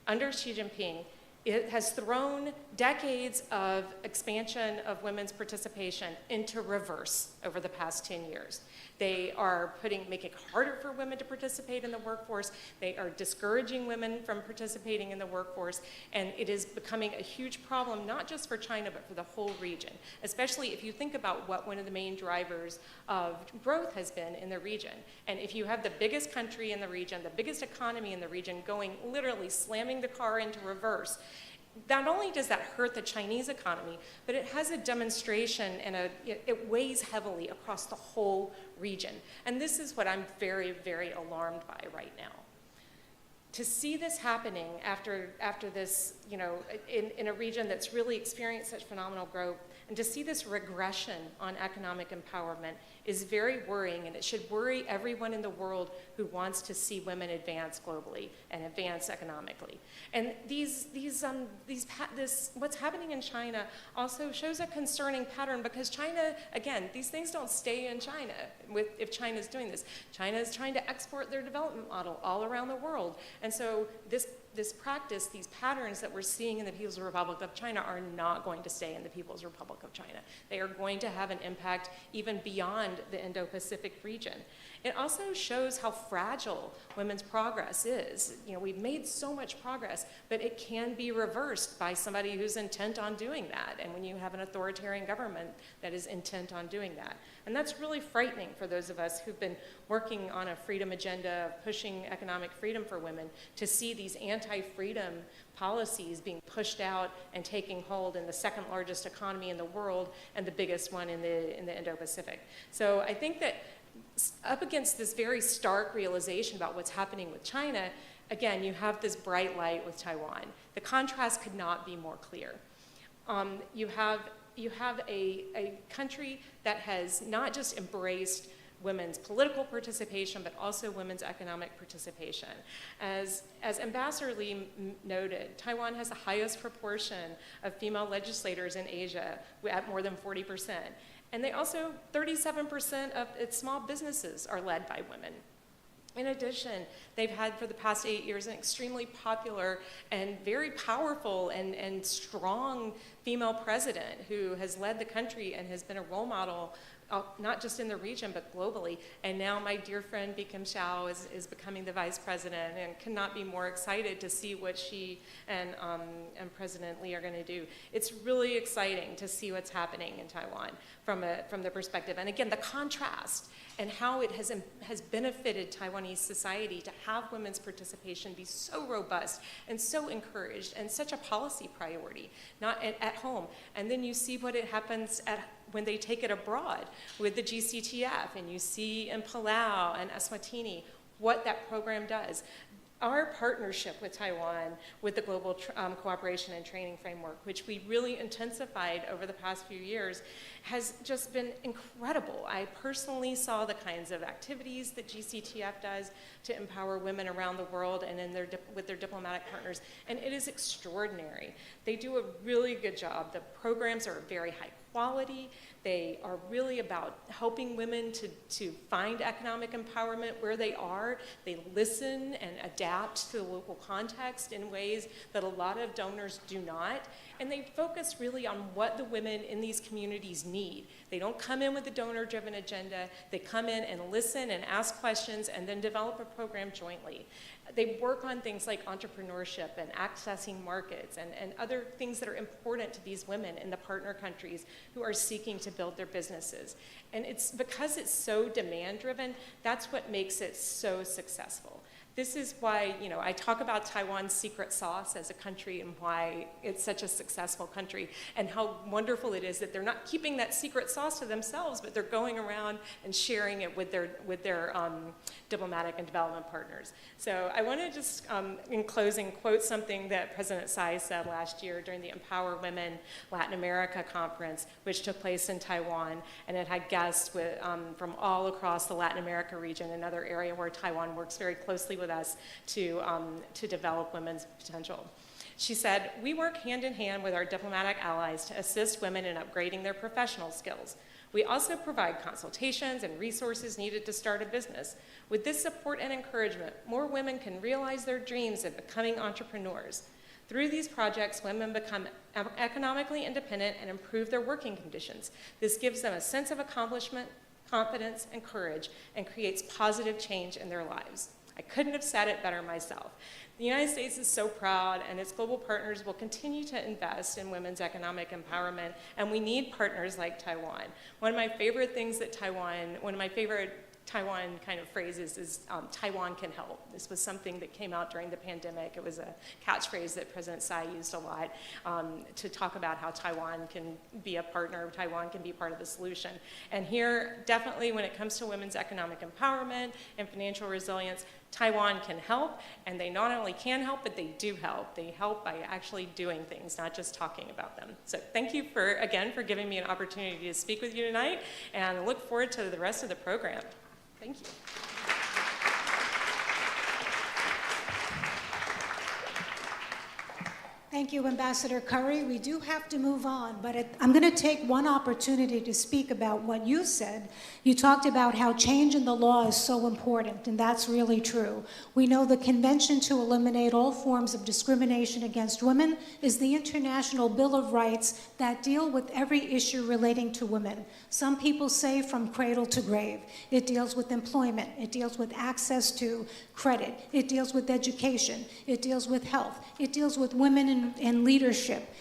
under Xi Jinping, it has thrown decades of expansion of women's participation into reverse over the past 10 years. They are making it harder for women to participate in the workforce. They are discouraging women from participating in the workforce. And it is becoming a huge problem, not just for China, but for the whole region, especially if you think about what one of the main drivers of growth has been in the region. And if you have the biggest country in the region, the biggest economy in the region going literally slamming the car into reverse, not only does that hurt the Chinese economy, but it has a demonstration and it weighs heavily across the whole region. And this is what I'm very, very alarmed by right now. To see this happening after this, in a region that's really experienced such phenomenal growth, and to see this regression on economic empowerment is very worrying, and it should worry everyone in the world who wants to see women advance globally and advance economically. And what's happening in China also shows a concerning pattern, because China, again, these things don't stay in China if China's doing this. China is trying to export their development model all around the world. And so this practice, these patterns that we're seeing in the People's Republic of China are not going to stay in the People's Republic of China. They are going to have an impact even beyond the Indo-Pacific region. It also shows how fragile women's progress is. We've made so much progress, but it can be reversed by somebody who's intent on doing that, and when you have an authoritarian government that is intent on doing that. And that's really frightening for those of us who've been working on a freedom agenda of pushing economic freedom for women, to see these anti-freedom policies being pushed out and taking hold in the second largest economy in the world and the biggest one in the Indo-Pacific. So I think that up against this very stark realization about what's happening with China, again, you have this bright light with Taiwan. The contrast could not be more clear. You have a country that has not just embraced women's political participation, but also women's economic participation. As Ambassador Lee noted, Taiwan has the highest proportion of female legislators in Asia, at more than 40%. And they also, 37% of its small businesses are led by women. In addition, they've had for the past 8 years an extremely popular and very powerful and strong female president who has led the country and has been a role model not just in the region, but globally. And now my dear friend Bi-Khim Hsiao is becoming the vice president, and cannot be more excited to see what she and President Lee are going to do. It's really exciting to see what's happening in Taiwan from the perspective. And again, the contrast and how it has benefited Taiwanese society to have women's participation be so robust and so encouraged and such a policy priority, not at home. And then you see what it happens when they take it abroad with the GCTF, and you see in Palau and Eswatini what that program does. Our partnership with Taiwan with the Global Cooperation and Training Framework, which we really intensified over the past few years, has just been incredible. I personally saw the kinds of activities that GCTF does to empower women around the world and with their diplomatic partners, and it is extraordinary. They do a really good job. The programs are very high quality. They are really about helping women to find economic empowerment where they are. They listen and adapt to the local context in ways that a lot of donors do not. And they focus really on what the women in these communities need. They don't come in with a donor-driven agenda. They come in and listen and ask questions and then develop a program jointly. They work on things like entrepreneurship and accessing markets and other things that are important to these women in the partner countries who are seeking to build their businesses. And it's because it's so demand-driven, that's what makes it so successful. This is why, I talk about Taiwan's secret sauce as a country and why it's such a successful country, and how wonderful it is that they're not keeping that secret sauce to themselves, but they're going around and sharing it with their diplomatic and development partners. So I want to just, in closing, quote something that President Tsai said last year during the Empower Women Latin America conference, which took place in Taiwan, and it had guests from all across the Latin America region, another area where Taiwan works very closely with us to develop women's potential. She said, "We work hand in hand with our diplomatic allies to assist women in upgrading their professional skills. We also provide consultations and resources needed to start a business. With this support and encouragement, more women can realize their dreams of becoming entrepreneurs. Through these projects, women become economically independent and improve their working conditions. This gives them a sense of accomplishment, confidence, and courage, and creates positive change in their lives." I couldn't have said it better myself. The United States is so proud, and its global partners will continue to invest in women's economic empowerment, and we need partners like Taiwan. One of my favorite Taiwan kind of phrases is Taiwan can help. This was something that came out during the pandemic. It was a catchphrase that President Tsai used a lot to talk about how Taiwan can be a partner, Taiwan can be part of the solution. And here, definitely when it comes to women's economic empowerment and financial resilience, Taiwan can help, and they not only can help, but they do help. They help by actually doing things, not just talking about them. So thank you again for giving me an opportunity to speak with you tonight, and I look forward to the rest of the program. Thank you. Thank you, Ambassador Curry. We do have to move on, but I'm going to take one opportunity to speak about what you said. You talked about how change in the law is so important, and that's really true. We know the Convention to Eliminate All Forms of Discrimination Against Women is the international Bill of Rights that deal with every issue relating to women. Some people say from cradle to grave. It deals with employment. It deals with access to credit. It deals with education. It deals with health. It deals with women in leadership.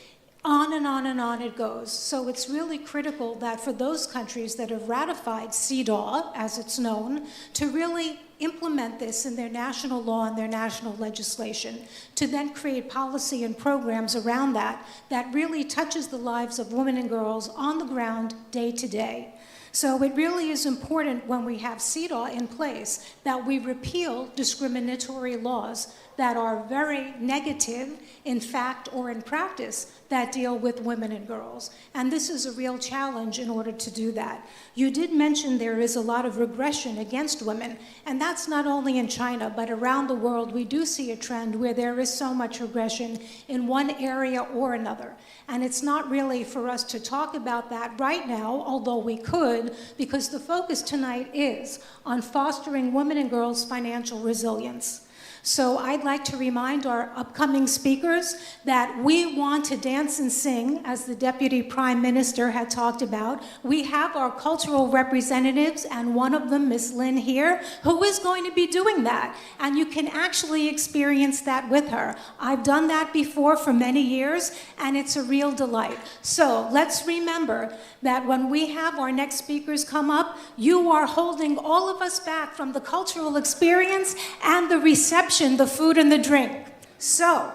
On and on and on it goes. So it's really critical that for those countries that have ratified CEDAW, as it's known, to really implement this in their national law and their national legislation, to then create policy and programs around that really touches the lives of women and girls on the ground day to day. So it really is important when we have CEDAW in place that we repeal discriminatory laws that are very negative in fact or in practice that deal with women and girls. And this is a real challenge in order to do that. You did mention there is a lot of regression against women, and that's not only in China, but around the world we do see a trend where there is so much regression in one area or another. And it's not really for us to talk about that right now, although we could, because the focus tonight is on fostering women and girls' financial resilience. So I'd like to remind our upcoming speakers that we want to dance and sing, as the Deputy Prime Minister had talked about. We have our cultural representatives, and one of them, Miss Lynn here, who is going to be doing that. And you can actually experience that with her. I've done that before for many years, and it's a real delight. So let's remember that when we have our next speakers come up, you are holding all of us back from the cultural experience and the reception, the food and the drink. So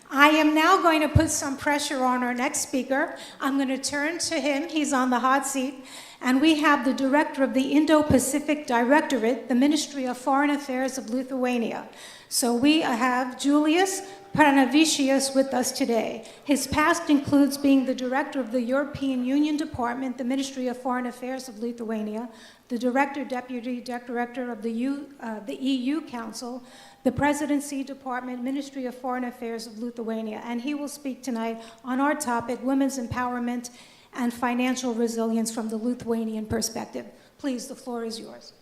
I am now going to put some pressure on our next speaker. I'm going to turn to him. He's on the hot seat. And we have the director of the Indo-Pacific Directorate, the Ministry of Foreign Affairs of Lithuania. So we have Julius Pranavicius with us today. His past includes being the director of the European Union Department, the Ministry of Foreign Affairs of Lithuania, the Deputy Director of the EU Council, the Presidency Department, Ministry of Foreign Affairs of Lithuania, and he will speak tonight on our topic, women's empowerment and financial resilience from the Lithuanian perspective. Please, the floor is yours.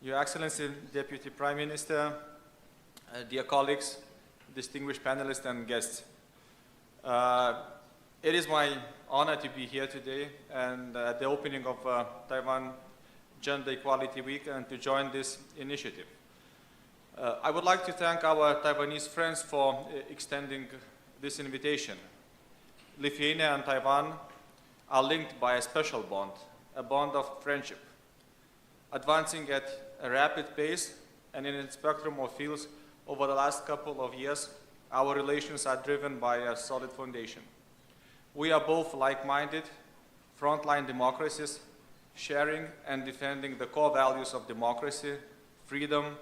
Your Excellency, Deputy Prime Minister, dear colleagues, distinguished panelists and guests. It is my honor to be here today and at the opening of Taiwan Gender Equality Week and to join this initiative. I would like to thank our Taiwanese friends for extending this invitation. Lithuania and Taiwan are linked by a special bond, a bond of friendship. Advancing at a rapid pace and in a spectrum of fields over the last couple of years, our relations are driven by a solid foundation. We are both like-minded, frontline democracies, sharing and defending the core values of democracy, freedom,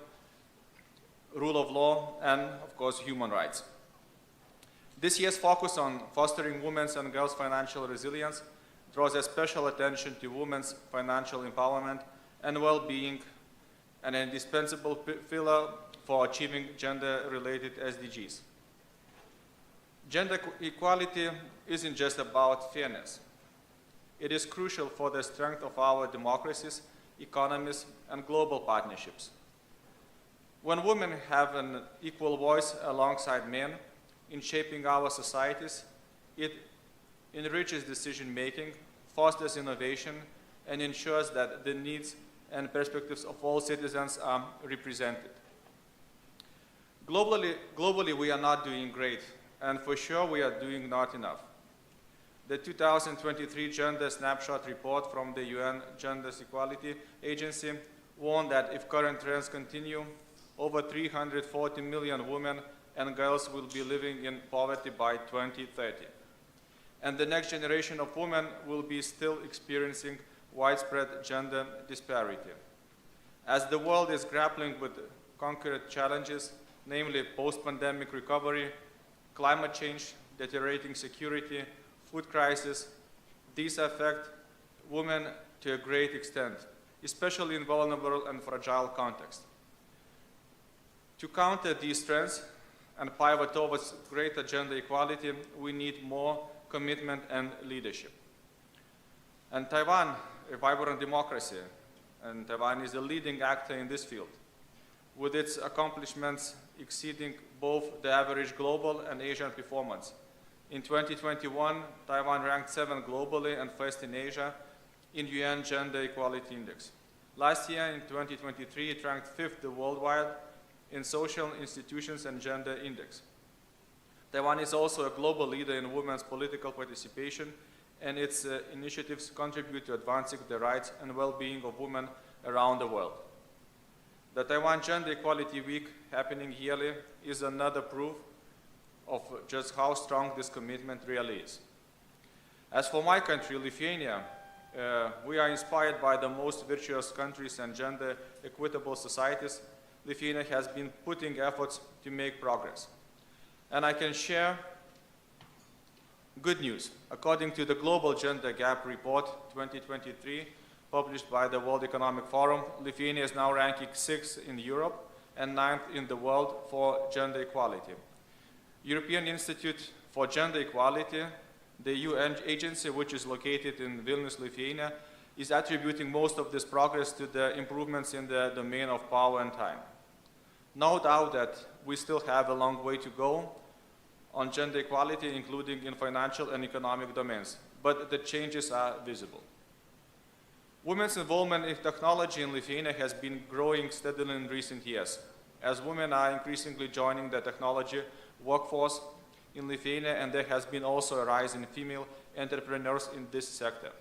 rule of law, and, of course, human rights. This year's focus on fostering women's and girls' financial resilience draws a special attention to women's financial empowerment and well-being, an indispensable pillar for achieving gender-related SDGs. Gender equality isn't just about fairness. It is crucial for the strength of our democracies, economies, and global partnerships. When women have an equal voice alongside men in shaping our societies, it enriches decision-making, fosters innovation, and ensures that the needs and perspectives of all citizens are represented. Globally, we are not doing great, and for sure we are doing not enough. The 2023 Gender Snapshot Report from the UN Gender Equality Agency warned that if current trends continue, over 340 million women and girls will be living in poverty by 2030. And the next generation of women will be still experiencing widespread gender disparity. As the world is grappling with concrete challenges, namely post-pandemic recovery, climate change, deteriorating security, food crisis, these affect women to a great extent, especially in vulnerable and fragile contexts. To counter these trends and pivot towards greater gender equality, we need more commitment and leadership. And Taiwan, a vibrant democracy, and Taiwan is a leading actor in this field, with its accomplishments exceeding both the average global and Asian performance. In 2021, Taiwan ranked 7th globally and 1st in Asia in UN Gender Equality Index. Last year, in 2023, it ranked 5th worldwide in Social Institutions and Gender Index. Taiwan is also a global leader in women's political participation, and its initiatives contribute to advancing the rights and well-being of women around the world. The Taiwan Gender Equality Week, happening yearly, is another proof of just how strong this commitment really is. As for my country, Lithuania, we are inspired by the most virtuous countries and gender equitable societies. Lithuania has been putting efforts to make progress. And I can share good news. According to the Global Gender Gap Report 2023, published by the World Economic Forum, Lithuania is now ranking 6th in Europe and 9th in the world for gender equality. European Institute for Gender Equality, the UN agency which is located in Vilnius, Lithuania, is attributing most of this progress to the improvements in the domain of power and time. No doubt that we still have a long way to go on gender equality, including in financial and economic domains, but the changes are visible. Women's involvement in technology in Lithuania has been growing steadily in recent years, as women are increasingly joining the technology workforce in Lithuania, and there has been also a rise in female entrepreneurs in this sector.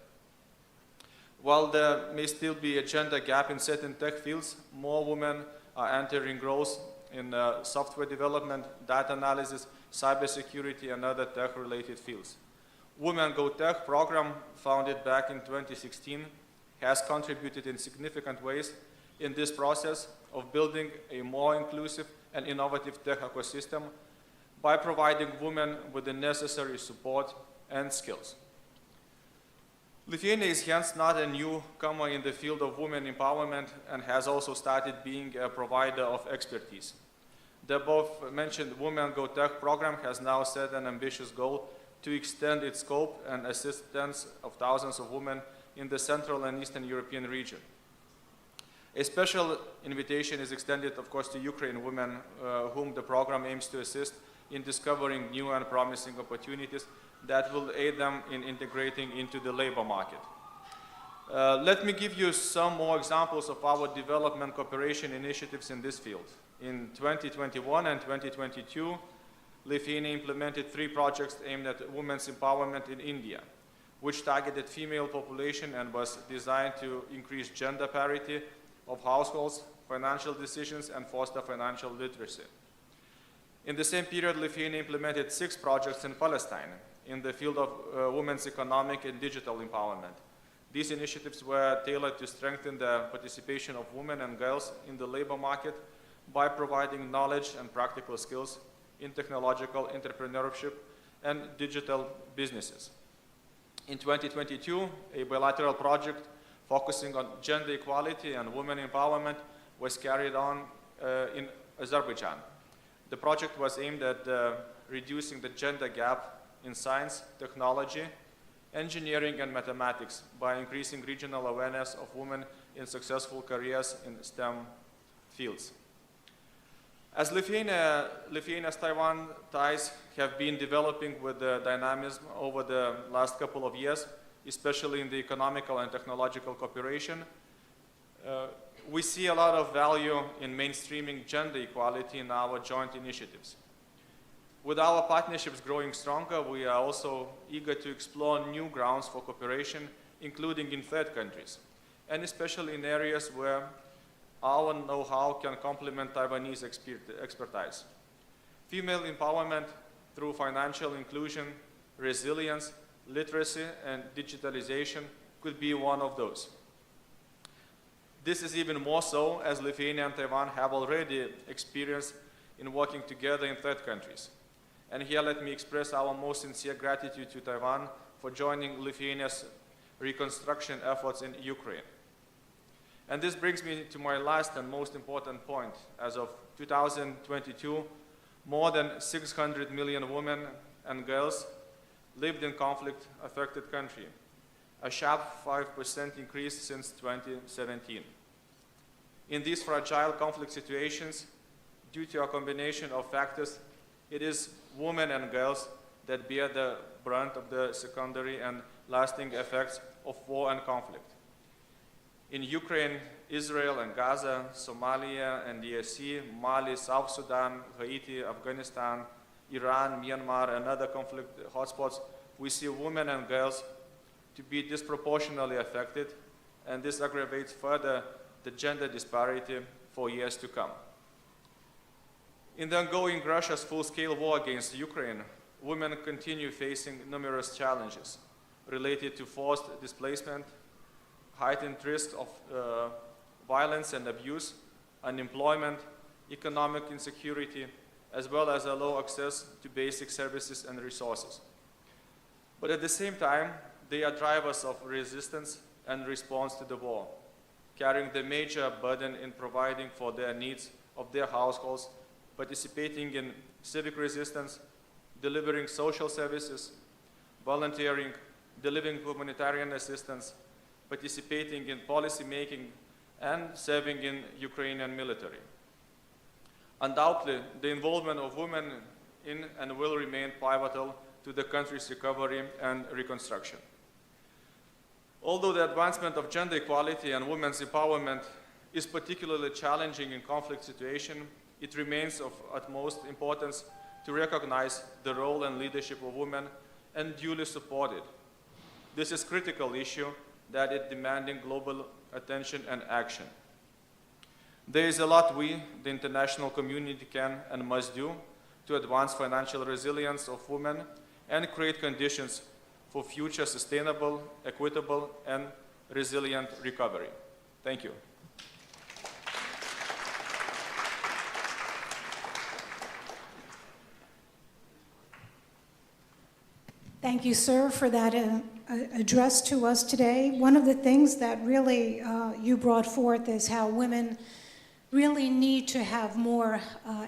While there may still be a gender gap in certain tech fields, more women are entering roles in software development, data analysis, cybersecurity, and other tech-related fields. Women Go Tech program, founded back in 2016, has contributed in significant ways in this process of building a more inclusive and innovative tech ecosystem by providing women with the necessary support and skills. Lithuania is hence not a newcomer in the field of women empowerment and has also started being a provider of expertise. The above-mentioned Women Go Tech program has now set an ambitious goal to extend its scope and assist tens of thousands of women in the Central and Eastern European region. A special invitation is extended, of course, to Ukraine women, whom the program aims to assist in discovering new and promising opportunities that will aid them in integrating into the labor market. Let me give you some more examples of our development cooperation initiatives in this field. In 2021 and 2022, Lithuania implemented 3 projects aimed at women's empowerment in India, which targeted female population and was designed to increase gender parity of households, financial decisions, and foster financial literacy. In the same period, Lithuania implemented 6 projects in Palestine in the field of women's economic and digital empowerment. These initiatives were tailored to strengthen the participation of women and girls in the labor market by providing knowledge and practical skills in technological entrepreneurship and digital businesses. In 2022, a bilateral project focusing on gender equality and women empowerment was carried on in Azerbaijan. The project was aimed at reducing the gender gap in science, technology, engineering, and mathematics by increasing regional awareness of women in successful careers in STEM fields. As Lithuania's Taiwan ties have been developing with dynamism over the last couple of years, especially in the economical and technological cooperation, we see a lot of value in mainstreaming gender equality in our joint initiatives. With our partnerships growing stronger, we are also eager to explore new grounds for cooperation, including in third countries, and especially in areas where our know-how can complement Taiwanese expertise. Female empowerment through financial inclusion, resilience, literacy, and digitalization could be one of those. This is even more so as Lithuania and Taiwan have already experience in working together in third countries. And here let me express our most sincere gratitude to Taiwan for joining Lithuania's reconstruction efforts in Ukraine. And this brings me to my last and most important point. As of 2022, more than 600 million women and girls lived in conflict-affected country, a sharp 5% increase since 2017. In these fragile conflict situations, due to a combination of factors, it is women and girls that bear the brunt of the secondary and lasting effects of war and conflict. In Ukraine, Israel and Gaza, Somalia and DRC, Mali, South Sudan, Haiti, Afghanistan, Iran, Myanmar, and other conflict hotspots, we see women and girls to be disproportionately affected, and this aggravates further the gender disparity for years to come. In the ongoing Russia's full-scale war against Ukraine, women continue facing numerous challenges related to forced displacement, heightened risk of violence and abuse, unemployment, economic insecurity, as well as a low access to basic services and resources. But at the same time, they are drivers of resistance and response to the war, carrying the major burden in providing for their needs of their households, participating in civic resistance, delivering social services, volunteering, delivering humanitarian assistance, participating in policy making, and serving in Ukrainian military. Undoubtedly, the involvement of women in and will remain pivotal to the country's recovery and reconstruction. Although the advancement of gender equality and women's empowerment is particularly challenging in conflict situations, it remains of utmost importance to recognize the role and leadership of women and duly support it. This is a critical issue that is demanding global attention and action. There is a lot we, the international community, can and must do to advance financial resilience of women and create conditions for future sustainable, equitable, and resilient recovery. Thank you. Thank you, sir, for that address to us today. One of the things that really you brought forth is how women really need to have more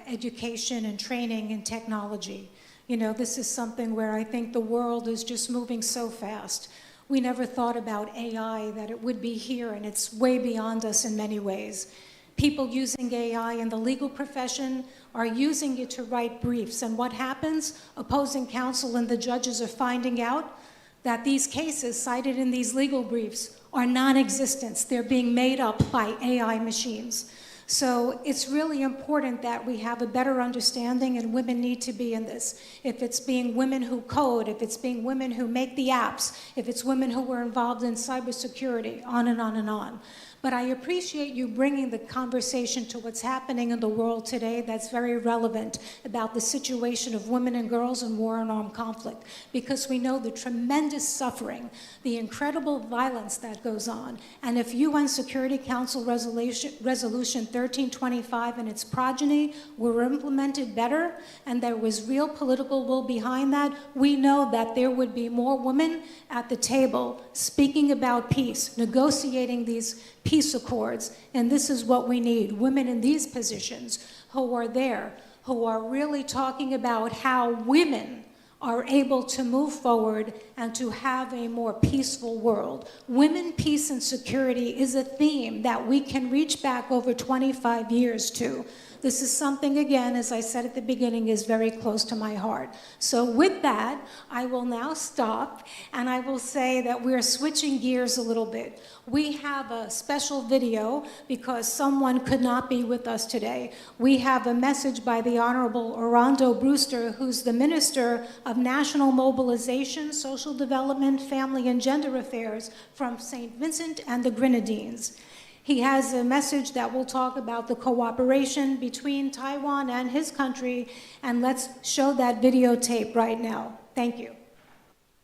education and training in technology. You know, this is something where I think the world is just moving so fast. We never thought about AI, that it would be here, and it's way beyond us in many ways. People using AI in the legal profession are using it to write briefs, and what happens? Opposing counsel and the judges are finding out that these cases cited in these legal briefs are non-existent. They're being made up by AI machines. So it's really important that we have a better understanding, and women need to be in this. If it's being women who code, if it's being women who make the apps, if it's women who were involved in cybersecurity, on and on and on. But I appreciate you bringing the conversation to what's happening in the world today that's very relevant about the situation of women and girls in war and armed conflict, because we know the tremendous suffering, the incredible violence that goes on. And if UN Security Council Resolution 1325 and its progeny were implemented better, and there was real political will behind that, we know that there would be more women at the table speaking about peace, negotiating these peace accords, and this is what we need. Women in these positions who are there, who are really talking about how women are able to move forward and to have a more peaceful world. Women, peace, and security is a theme that we can reach back over 25 years to. This is something, again, as I said at the beginning, is very close to my heart. So with that, I will now stop, and I will say that we're switching gears a little bit. We have a special video because someone could not be with us today. We have a message by the Honorable Orlando Brewster, who's the Minister of National Mobilization, Social Development, Family and Gender Affairs from St. Vincent and the Grenadines. He has a message that will talk about the cooperation between Taiwan and his country, and let's show that videotape right now. Thank you.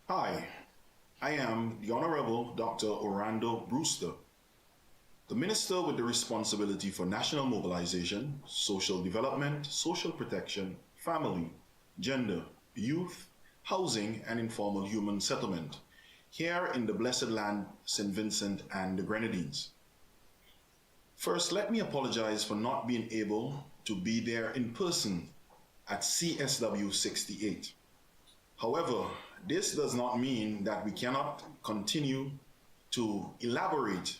Hi, I am the Honorable Dr. Orlando Brewster, the Minister with the responsibility for national mobilization, social development, social protection, family, gender, youth, housing, and informal human settlement, here in the blessed land, St. Vincent and the Grenadines. First, let me apologize for not being able to be there in person at CSW 68. However, this does not mean that we cannot continue to elaborate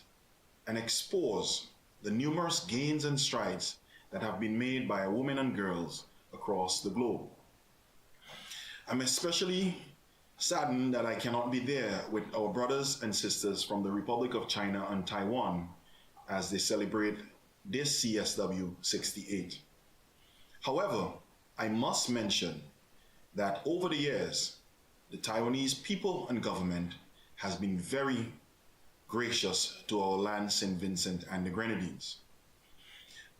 and expose the numerous gains and strides that have been made by women and girls across the globe. I'm especially saddened that I cannot be there with our brothers and sisters from the Republic of China and Taiwan as they celebrate this CSW 68. However, I must mention that over the years, the Taiwanese people and government has been very gracious to our land, St. Vincent and the Grenadines.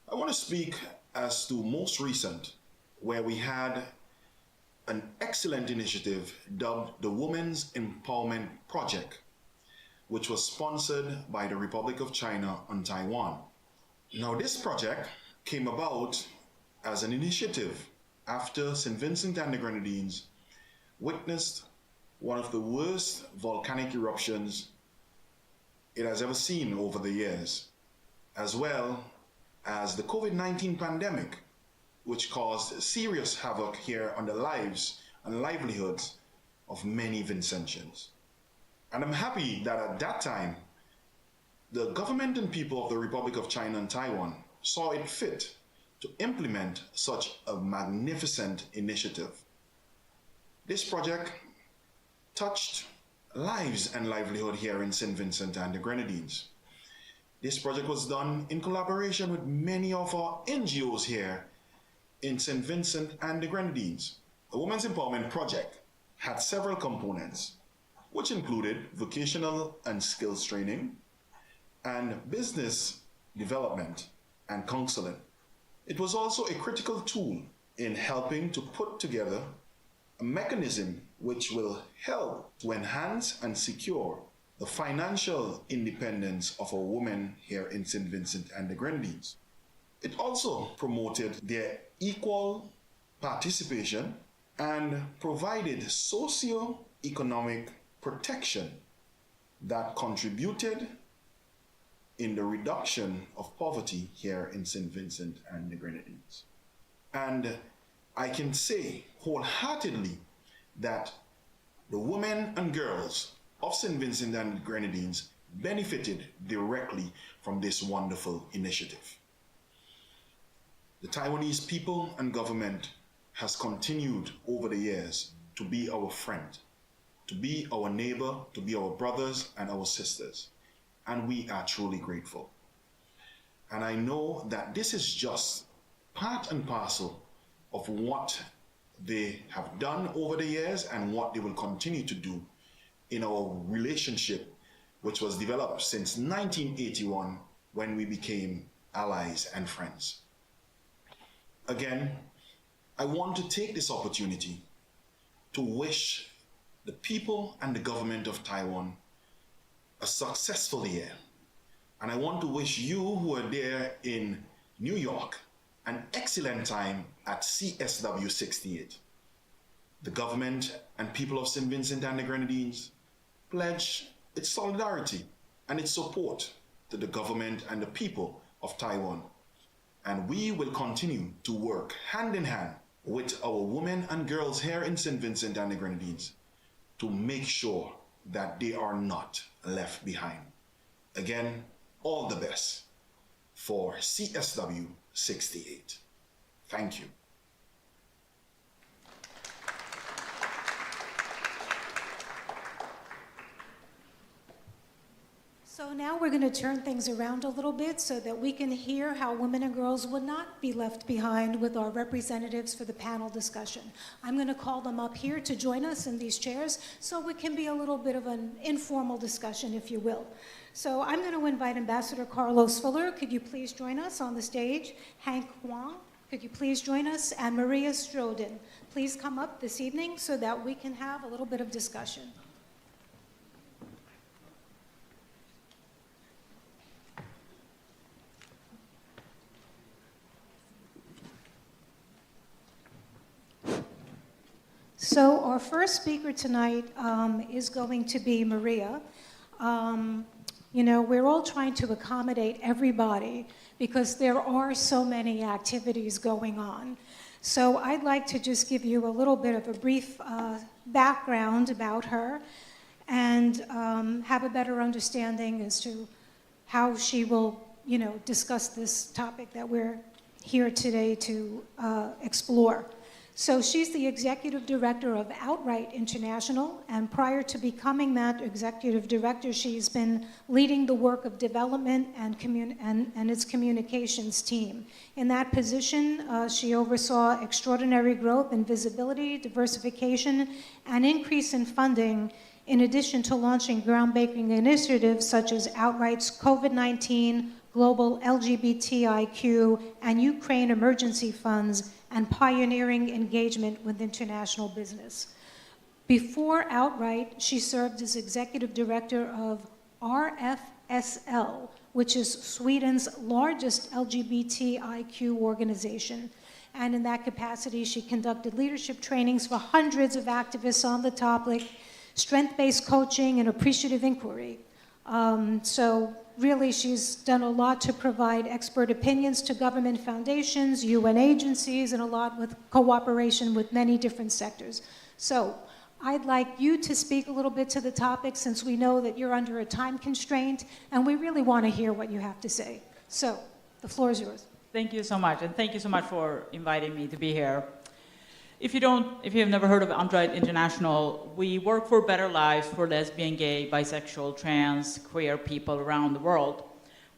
I want to speak as to most recent, where we had an excellent initiative dubbed the Women's Empowerment Project, which was sponsored by the Republic of China and Taiwan. Now, this project came about as an initiative after St. Vincent and the Grenadines witnessed one of the worst volcanic eruptions it has ever seen over the years, as well as the COVID-19 pandemic, which caused serious havoc here on the lives and livelihoods of many Vincentians. And I'm happy that at that time, the government and people of the Republic of China and Taiwan saw it fit to implement such a magnificent initiative. This project touched lives and livelihood here in St. Vincent and the Grenadines. This project was done in collaboration with many of our NGOs here in St. Vincent and the Grenadines. The Women's Empowerment Project had several components, which included vocational and skills training, and business development and counseling. It was also a critical tool in helping to put together a mechanism which will help to enhance and secure the financial independence of our women here in St. Vincent and the Grenadines. It also promoted their equal participation and provided socio-economic protection that contributed in the reduction of poverty here in St. Vincent and the Grenadines. And I can say wholeheartedly that the women and girls of St. Vincent and the Grenadines benefited directly from this wonderful initiative. The Taiwanese people and government has continued over the years to be our friend, to be our neighbor, to be our brothers and our sisters. And we are truly grateful. And I know that this is just part and parcel of what they have done over the years and what they will continue to do in our relationship, which was developed since 1981 when we became allies and friends. Again, I want to take this opportunity to wish the people and the government of Taiwan a successful year. And I want to wish you who are there in New York an excellent time at CSW 68. The government and people of St. Vincent and the Grenadines pledge its solidarity and its support to the government and the people of Taiwan. And we will continue to work hand in hand with our women and girls here in St. Vincent and the Grenadines to make sure that they are not left behind. Again, all the best for CSW 68. Thank you. So now we're going to turn things around a little bit so that we can hear how women and girls would not be left behind with our representatives for the panel discussion. I'm going to call them up here to join us in these chairs so it can be a little bit of an informal discussion, if you will. So I'm going to invite Ambassador Carlos Fuller. Could you please join us on the stage? Hank Huang, could you please join us? And Maria Stroden, please come up this evening so that we can have a little bit of discussion. So our first speaker tonight is going to be Maria. You know, we're all trying to accommodate everybody because there are so many activities going on. So I'd like to just give you a little bit of a brief background about her and have a better understanding as to how she will, you know, discuss this topic that we're here today to explore. So she's the executive director of Outright International, and prior to becoming that executive director, she's been leading the work of development and its communications team. In that position, she oversaw extraordinary growth and visibility, diversification, and increase in funding, in addition to launching groundbreaking initiatives such as Outright's COVID-19, Global LGBTIQ, and Ukraine emergency funds, and pioneering engagement with international business. Before Outright, she served as executive director of RFSL, which is Sweden's largest LGBTIQ organization. And in that capacity, she conducted leadership trainings for hundreds of activists on the topic, strength-based coaching and appreciative inquiry. So really she's done a lot to provide expert opinions to government foundations, UN agencies, and a lot with cooperation with many different sectors. So I'd like you to speak a little bit to the topic, since we know that you're under a time constraint, and we really want to hear what you have to say. So the floor is yours. Thank you so much, and thank you so much for inviting me to be here. If you've never heard of Android International, we work for better lives for lesbian, gay, bisexual, trans, queer people around the world.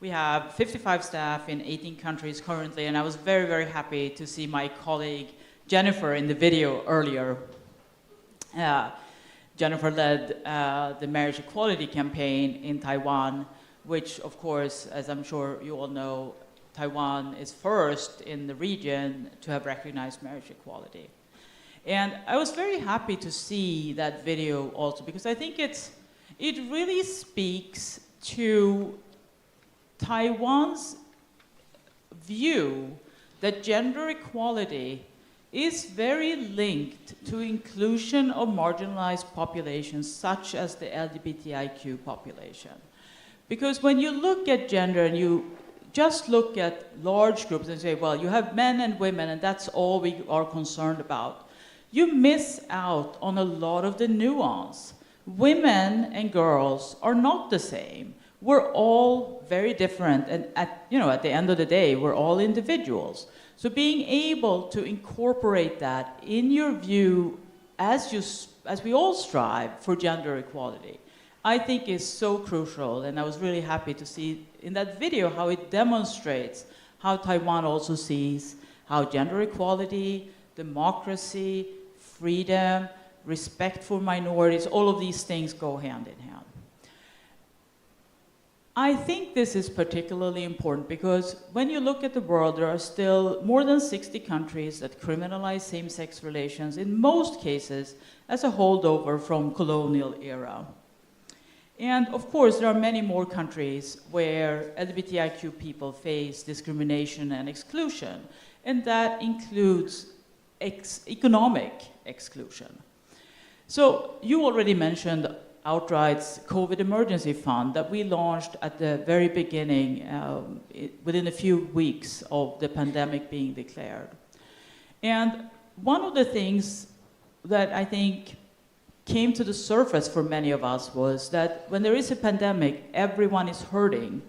We have 55 staff in 18 countries currently, and I was very, very happy to see my colleague Jennifer in the video earlier. Jennifer led the marriage equality campaign in Taiwan, which, of course, as I'm sure you all know, Taiwan is first in the region to have recognized marriage equality. And I was very happy to see that video also, because I think it really speaks to Taiwan's view that gender equality is very linked to inclusion of marginalized populations such as the LGBTIQ population. Because when you look at gender and you just look at large groups and say, well, you have men and women and that's all we are concerned about, you miss out on a lot of the nuance. Women and girls are not the same. We're all very different, and at the end of the day, we're all individuals. So being able to incorporate that in your view as we all strive for gender equality, I think is so crucial. And I was really happy to see in that video how it demonstrates how Taiwan also sees how gender equality, democracy, freedom, respect for minorities, all of these things go hand in hand. I think this is particularly important because when you look at the world, there are still more than 60 countries that criminalize same-sex relations, in most cases as a holdover from colonial era. And of course, there are many more countries where LGBTIQ people face discrimination and exclusion, and that includes economic exclusion. So you already mentioned Outright's COVID emergency fund that we launched at the very beginning, within a few weeks of the pandemic being declared. And one of the things that I think came to the surface for many of us was that when there is a pandemic, everyone is hurting,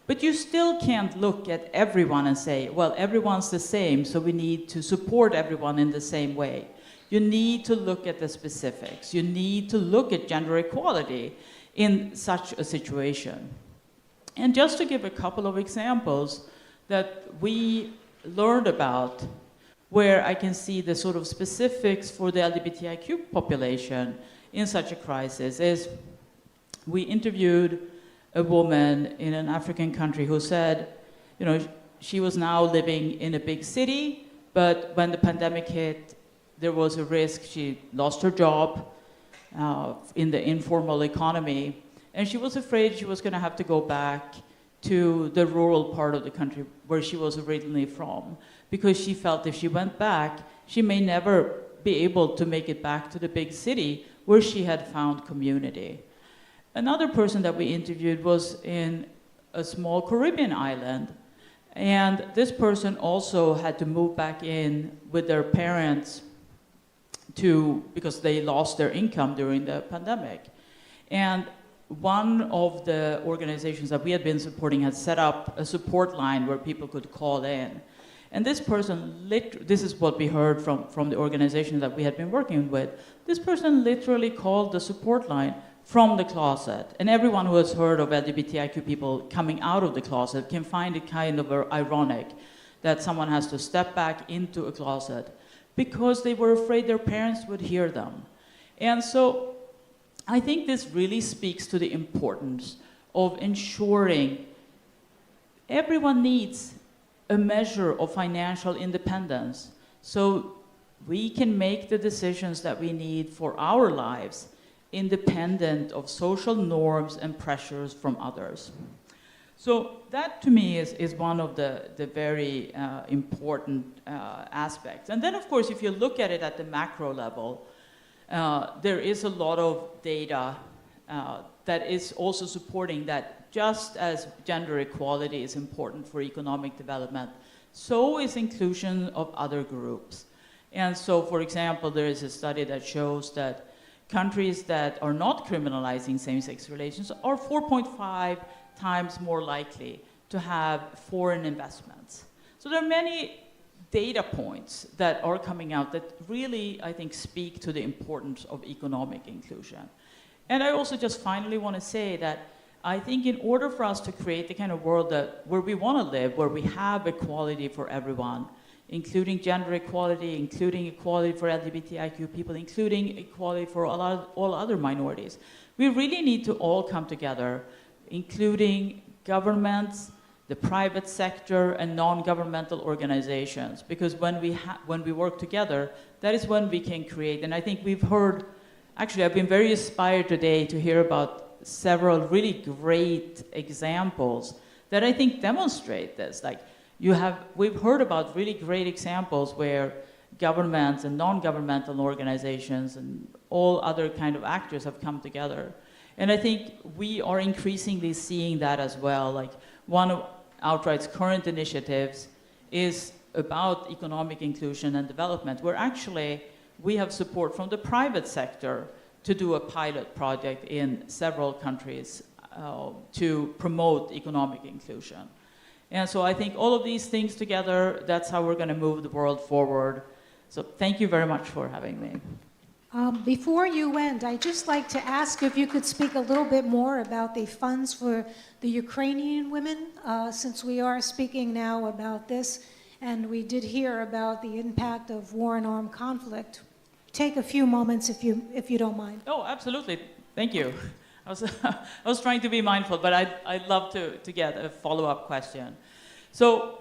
but you still can't look at everyone and say, well, everyone's the same, so we need to support everyone in the same way. You need to look at the specifics. You need to look at gender equality in such a situation. And just to give a couple of examples that we learned about, where I can see the sort of specifics for the LGBTIQ population in such a crisis, is we interviewed a woman in an African country who said, she was now living in a big city, but when the pandemic hit, there was a risk. She lost her job in the informal economy, and she was afraid she was going to have to go back to the rural part of the country where she was originally from, because she felt if she went back, she may never be able to make it back to the big city where she had found community. Another person that we interviewed was in a small Caribbean island, and this person also had to move back in with their parents because they lost their income during the pandemic. And one of the organizations that we had been supporting had set up a support line where people could call in. And this person, this is what we heard from the organization that we had been working with, this person literally called the support line from the closet. And everyone who has heard of LGBTIQ people coming out of the closet can find it kind of ironic that someone has to step back into a closet because they were afraid their parents would hear them. And so I think this really speaks to the importance of ensuring everyone needs a measure of financial independence so we can make the decisions that we need for our lives independent of social norms and pressures from others. So that, to me, is one of the very important aspects. And then, of course, if you look at it at the macro level, there is a lot of data that is also supporting that just as gender equality is important for economic development, so is inclusion of other groups. And so, for example, there is a study that shows that countries that are not criminalizing same-sex relations are 4.5 times more likely to have foreign investments. So there are many data points that are coming out that really, I think, speak to the importance of economic inclusion. And I also just finally want to say that I think in order for us to create the kind of world where we want to live, where we have equality for everyone, including gender equality, including equality for LGBTIQ people, including equality for all other minorities, we really need to all come together, including governments, the private sector, and non-governmental organizations. Because when we work together, that is when we can create. And I think we've heard, actually, I've been very inspired today to hear about several really great examples that I think demonstrate this. Like, we've heard about really great examples where governments and non-governmental organizations and all other kind of actors have come together. And I think we are increasingly seeing that as well. Like, one of Outright's current initiatives is about economic inclusion and development, where actually we have support from the private sector to do a pilot project in several countries to promote economic inclusion. And so I think all of these things together, that's how we're going to move the world forward. So thank you very much for having me. Before you end, I'd just like to ask if you could speak a little bit more about the funds for the Ukrainian women, since we are speaking now about this, and we did hear about the impact of war and armed conflict. Take a few moments if you don't mind. Oh, absolutely. Thank you. I was trying to be mindful, but I'd love to get a follow-up question. So,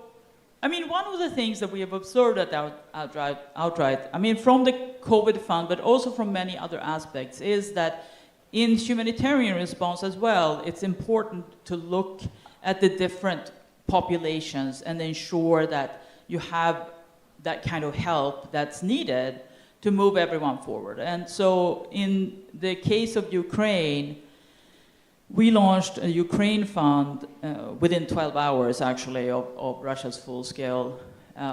I mean, one of the things that we have observed at Outright, I mean, from the COVID fund, but also from many other aspects, is that in humanitarian response as well, it's important to look at the different populations and ensure that you have that kind of help that's needed to move everyone forward. And so in the case of Ukraine, we launched a Ukraine fund within 12 hours, actually, of Russia's full-scale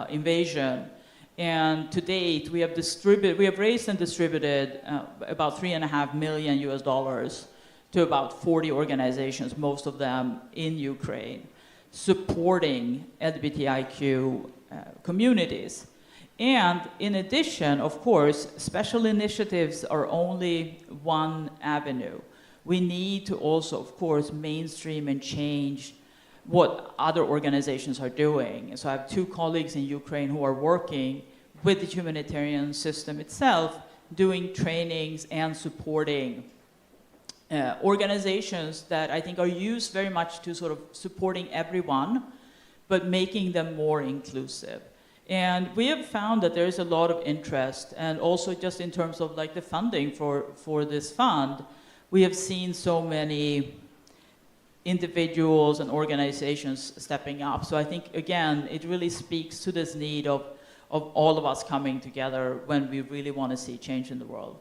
invasion. And to date, we have raised and distributed about $3.5 million to about 40 organizations, most of them in Ukraine, supporting LGBTIQ communities. And in addition, of course, special initiatives are only one avenue. We need to also, of course, mainstream and change what other organizations are doing. So I have two colleagues in Ukraine who are working with the humanitarian system itself, doing trainings and supporting organizations that I think are used very much to sort of supporting everyone, but making them more inclusive. And we have found that there's a lot of interest, and also just in terms of like the funding for this fund, we have seen so many individuals and organizations stepping up. So I think, again, it really speaks to this need of all of us coming together when we really want to see change in the world.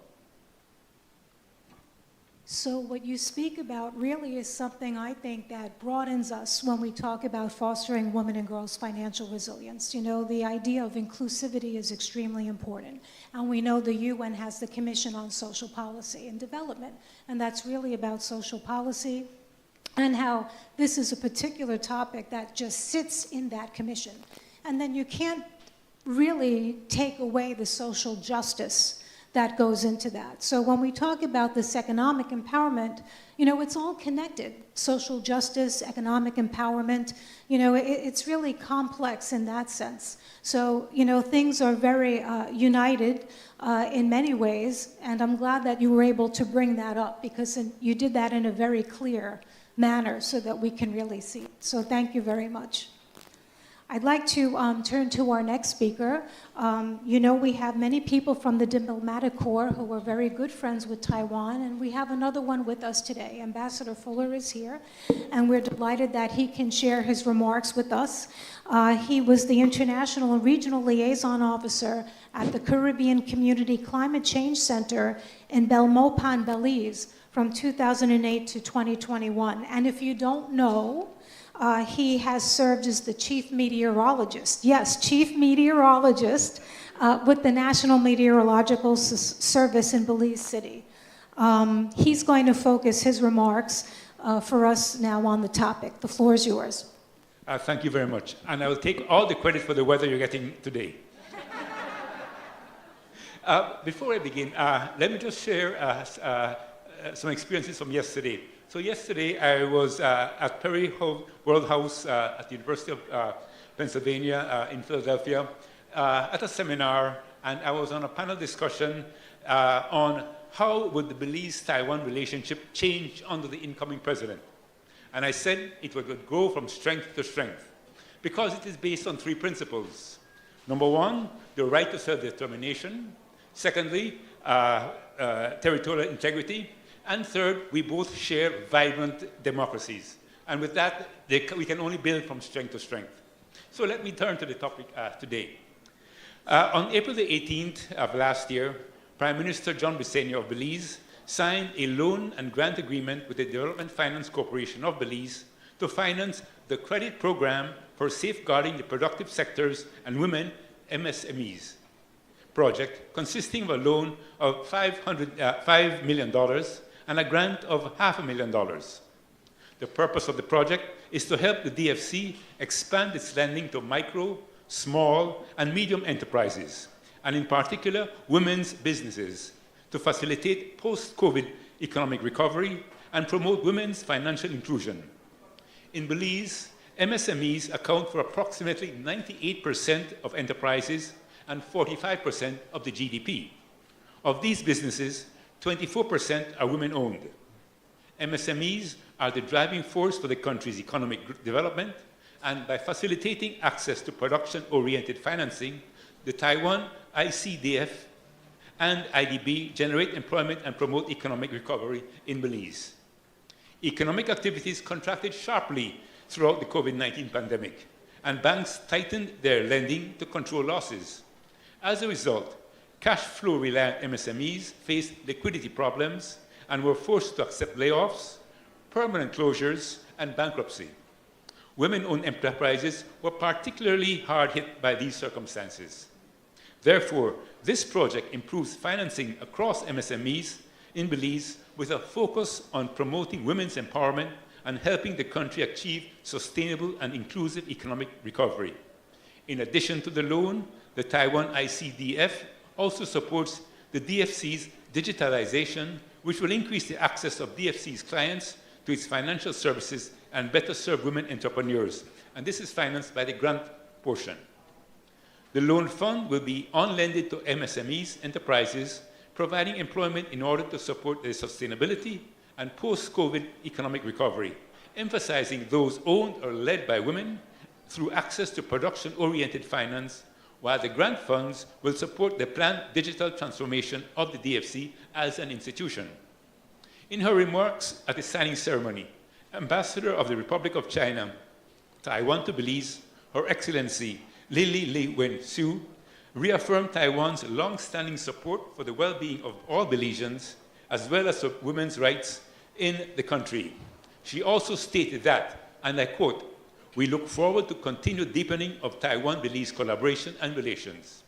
So what you speak about really is something I think that broadens us when we talk about fostering women and girls' financial resilience. You know, the idea of inclusivity is extremely important. And we know the UN has the Commission on Social Policy and Development, and that's really about social policy and how this is a particular topic that just sits in that commission. And then you can't really take away the social justice that goes into that. So when we talk about this economic empowerment, you know, it's all connected. Social justice, economic empowerment, you know, it's really complex in that sense. So, you know, things are very united in many ways, and I'm glad that you were able to bring that up, because you did that in a very clear manner so that we can really see. So thank you very much. I'd like to turn to our next speaker. You know, we have many people from the diplomatic corps who are very good friends with Taiwan, and we have another one with us today. Ambassador Fuller is here, and we're delighted that he can share his remarks with us. He was the International and Regional Liaison Officer at the Caribbean Community Climate Change Center in Belmopan, Belize, from 2008 to 2021. And if you don't know, he has served as the chief meteorologist. Yes, chief meteorologist with the National Meteorological Service in Belize City. He's going to focus his remarks for us now on the topic. The floor is yours. Thank you very much. And I will take all the credit for the weather you're getting today. Before I begin, let me just share some experiences from yesterday. So yesterday I was at Perry World House at the University of Pennsylvania in Philadelphia at a seminar, and I was on a panel discussion on how would the Belize-Taiwan relationship change under the incoming president. And I said it would go from strength to strength because it is based on three principles. Number one, the right to self-determination. Secondly, territorial integrity. And third, we both share vibrant democracies. And with that, we can only build from strength to strength. So let me turn to the topic today. On April the 18th of last year, Prime Minister John Briceño of Belize signed a loan and grant agreement with the Development Finance Corporation of Belize to finance the credit program for safeguarding the productive sectors and women MSMEs project, consisting of a loan of $5 million and a grant of $500,000. The purpose of the project is to help the DFC expand its lending to micro, small, and medium enterprises, and in particular, women's businesses, to facilitate post-COVID economic recovery and promote women's financial inclusion. In Belize, MSMEs account for approximately 98% of enterprises and 45% of the GDP. Of these businesses, 24% are women-owned. MSMEs are the driving force for the country's economic development, and by facilitating access to production-oriented financing, the Taiwan ICDF and IDB generate employment and promote economic recovery in Belize. Economic activities contracted sharply throughout the COVID-19 pandemic, and banks tightened their lending to control losses. As a result, cash flow reliant MSMEs faced liquidity problems and were forced to accept layoffs, permanent closures, and bankruptcy. Women-owned enterprises were particularly hard hit by these circumstances. Therefore, this project improves financing across MSMEs in Belize with a focus on promoting women's empowerment and helping the country achieve sustainable and inclusive economic recovery. In addition to the loan, the Taiwan ICDF also supports the DFC's digitalization, which will increase the access of DFC's clients to its financial services and better serve women entrepreneurs. And this is financed by the grant portion. The loan fund will be on-lended to MSMEs enterprises, providing employment in order to support their sustainability and post-COVID economic recovery, emphasizing those owned or led by women through access to production-oriented finance, while the grant funds will support the planned digital transformation of the DFC as an institution. In her remarks at the signing ceremony, Ambassador of the Republic of China, Taiwan to Belize, Her Excellency Lili Li Wen-Su, reaffirmed Taiwan's long-standing support for the well-being of all Belizeans, as well as of women's rights in the country. She also stated that, and I quote, "We look forward to continued deepening of Taiwan-Belize collaboration and relations."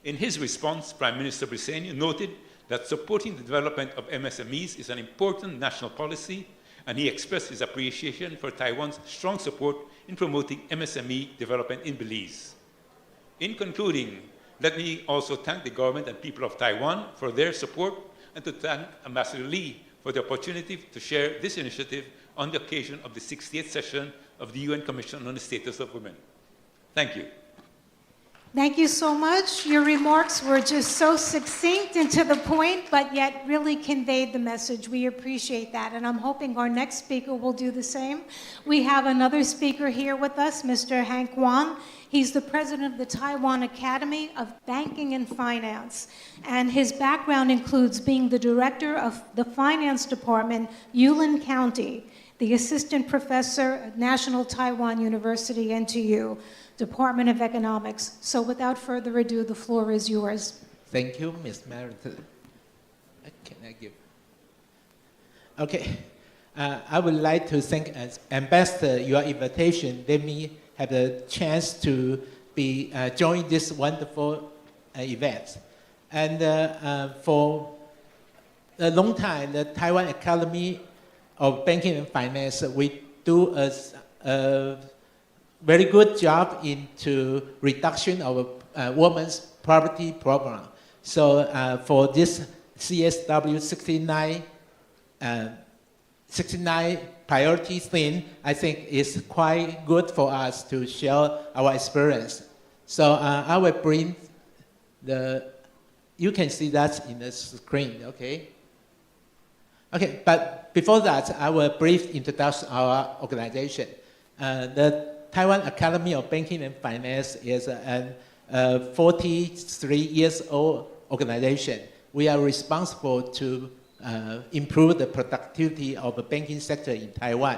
In his response, Prime Minister Briceño noted that supporting the development of MSMEs is an important national policy, and he expressed his appreciation for Taiwan's strong support in promoting MSME development in Belize. In concluding, let me also thank the government and people of Taiwan for their support, and to thank Ambassador Lee for the opportunity to share this initiative on the occasion of the 60th session of the UN Commission on the Status of Women. Thank you. Thank you so much. Your remarks were just so succinct and to the point, but yet really conveyed the message. We appreciate that, and I'm hoping our next speaker will do the same. We have another speaker here with us, Mr. Hank Wang. He's the president of the Taiwan Academy of Banking and Finance, and his background includes being the director of the finance department, Yulin County, the assistant professor at National Taiwan University, NTU, Department of Economics. So without further ado, the floor is yours. Thank you, Ms. Meredith. Can I give? Okay. I would like to thank Ambassador your invitation. Let me have the chance to be join this wonderful event. And for a long time, the Taiwan Academy of Banking and Finance, we do a very good job into reduction of women's poverty problem. So for this CSW 69 priority thing, I think is quite good for us to share our experience. So I will bring you can see that in the screen, okay? Okay, but before that, I will brief introduce our organization. The Taiwan Academy of Banking and Finance is a 43-year-old organization. We are responsible to improve the productivity of the banking sector in Taiwan.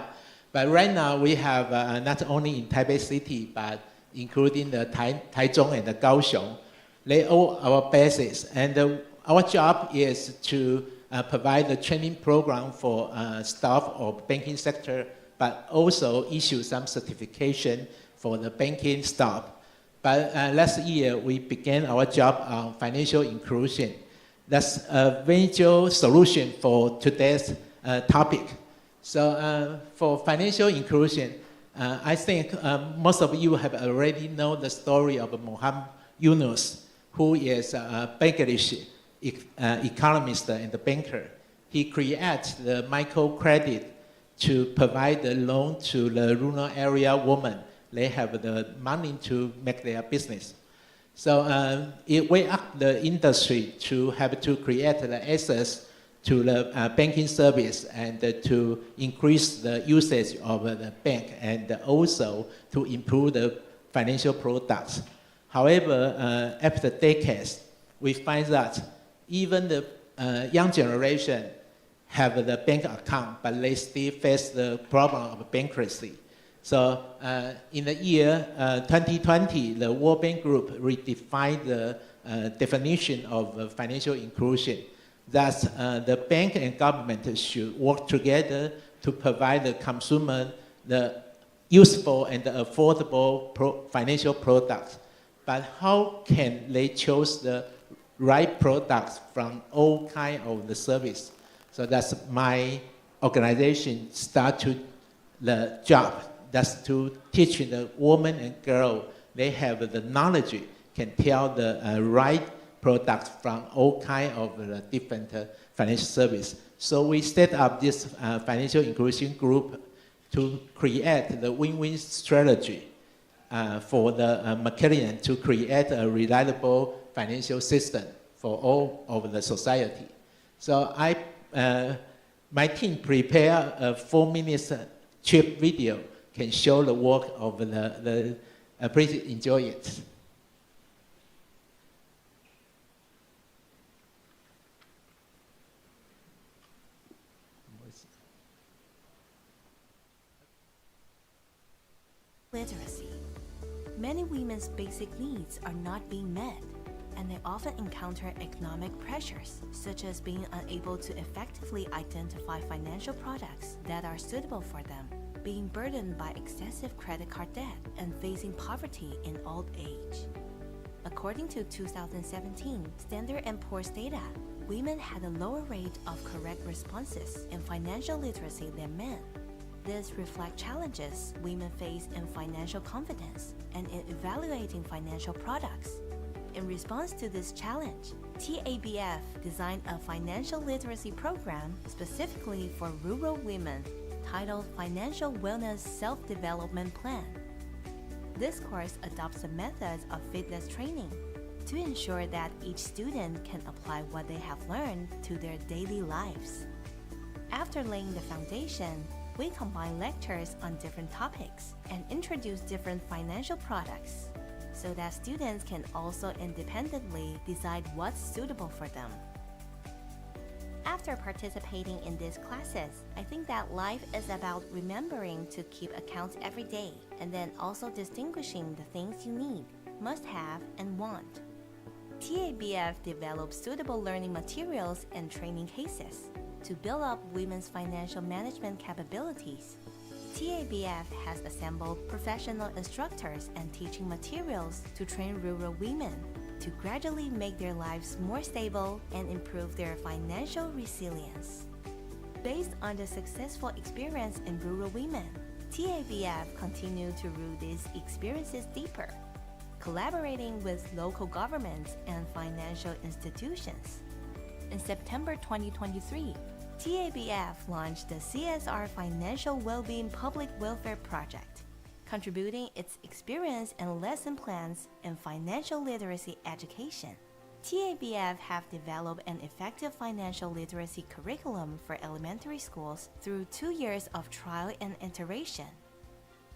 But right now, we have not only in Taipei City, but including the Taichung and the Kaohsiung. They all our bases. And our job is to provide the training program for staff of banking sector, but also issue some certification for the banking staff. But last year, we began our job on financial inclusion. That's a major solution for today's topic. So for financial inclusion, I think most of you have already known the story of Muhammad Yunus, who is a Bangladeshi economist and banker. He created the microcredit to provide the loan to the rural area women. They have the money to make their business. So it wake up the industry to have to create the access to the banking service and to increase the usage of the bank and also to improve the financial products. However, after decades, we find that even the young generation have the bank account, but they still face the problem of bankruptcy. So in the year 2020, the World Bank Group redefined the definition of financial inclusion. That the bank and government should work together to provide the consumer the useful and affordable financial products. But how can they choose the right products from all kinds of the service? So that's my organization start to the job. That's to teach the woman and girl, they have the knowledge, can tell the right products from all kinds of the different financial service. So we set up this financial inclusion group to create the win-win strategy for the Macquarie to create a reliable financial system for all of the society. So my team prepared a 4-minute chip video can show the work of the please enjoy it. Literacy. Many women's basic needs are not being met, and they often encounter economic pressures, such as being unable to effectively identify financial products that are suitable for them, being burdened by excessive credit card debt, and facing poverty in old age. According to 2017 Standard & Poor's data, women had a lower rate of correct responses in financial literacy than men. This reflects challenges women face in financial confidence and in evaluating financial products. In response to this challenge, TABF designed a financial literacy program specifically for rural women titled Financial Wellness Self-Development Plan. This course adopts the methods of fitness training to ensure that each student can apply what they have learned to their daily lives. After laying the foundation, we combine lectures on different topics and introduce different financial products so that students can also independently decide what's suitable for them. After participating in these classes, I think that life is about remembering to keep accounts every day and then also distinguishing the things you need, must have, and want. TABF develops suitable learning materials and training cases. to build up women's financial management capabilities. TABF has assembled professional instructors and teaching materials to train rural women to gradually make their lives more stable and improve their financial resilience. Based on the successful experience in rural women, TABF continued to root these experiences deeper, collaborating with local governments and financial institutions. In September 2023, TABF launched the CSR Financial Wellbeing Public Welfare Project, contributing its experience and lesson plans in financial literacy education. TABF have developed an effective financial literacy curriculum for elementary schools through 2 years of trial and iteration,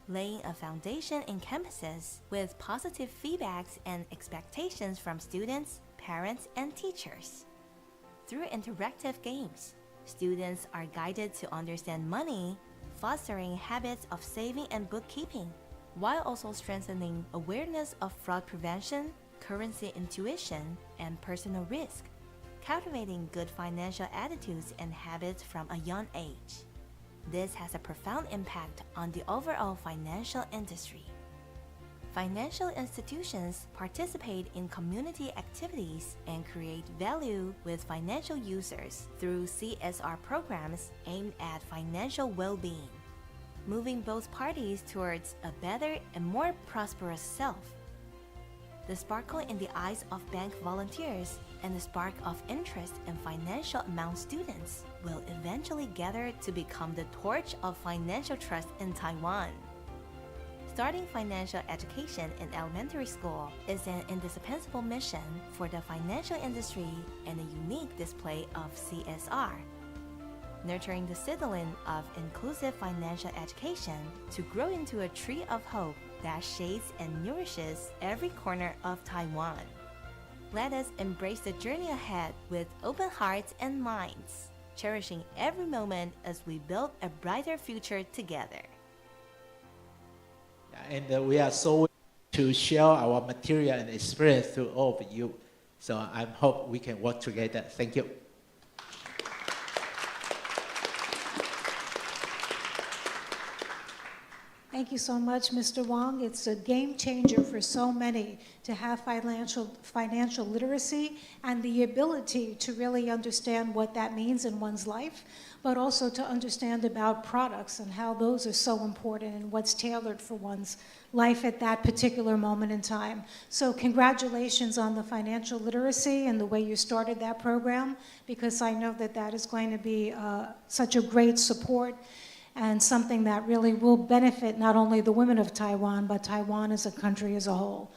laying a foundation in campuses with positive feedbacks and expectations from students, parents, and teachers. Through interactive games, students are guided to understand money, fostering habits of saving and bookkeeping, while also strengthening awareness of fraud prevention, currency intuition, and personal risk, cultivating good financial attitudes and habits from a young age. This has a profound impact on the overall financial industry. Financial institutions participate in community activities and create value with financial users through CSR programs aimed at financial well-being, moving both parties towards a better and more prosperous self. The sparkle in the eyes of bank volunteers and the spark of interest in financial among students will eventually gather to become the torch of financial trust in Taiwan. Starting financial education in elementary school is an indispensable mission for the financial industry and a unique display of CSR. Nurturing the seedling of inclusive financial education to grow into a tree of hope that shades and nourishes every corner of Taiwan. Let us embrace the journey ahead with open hearts and minds, cherishing every moment as we build a brighter future together. And we are so to share our material and experience to all of you. So I hope we can work together. Thank you. Thank you so much, Mr. Wong. It's a game changer for so many to have financial literacy and the ability to really understand what that means in one's life, but also to understand about products and how those are so important and what's tailored for one's life at that particular moment in time. So congratulations on the financial literacy and the way you started that program, because I know that that is going to be such a great support and something that really will benefit not only the women of Taiwan, but Taiwan as a country as a whole.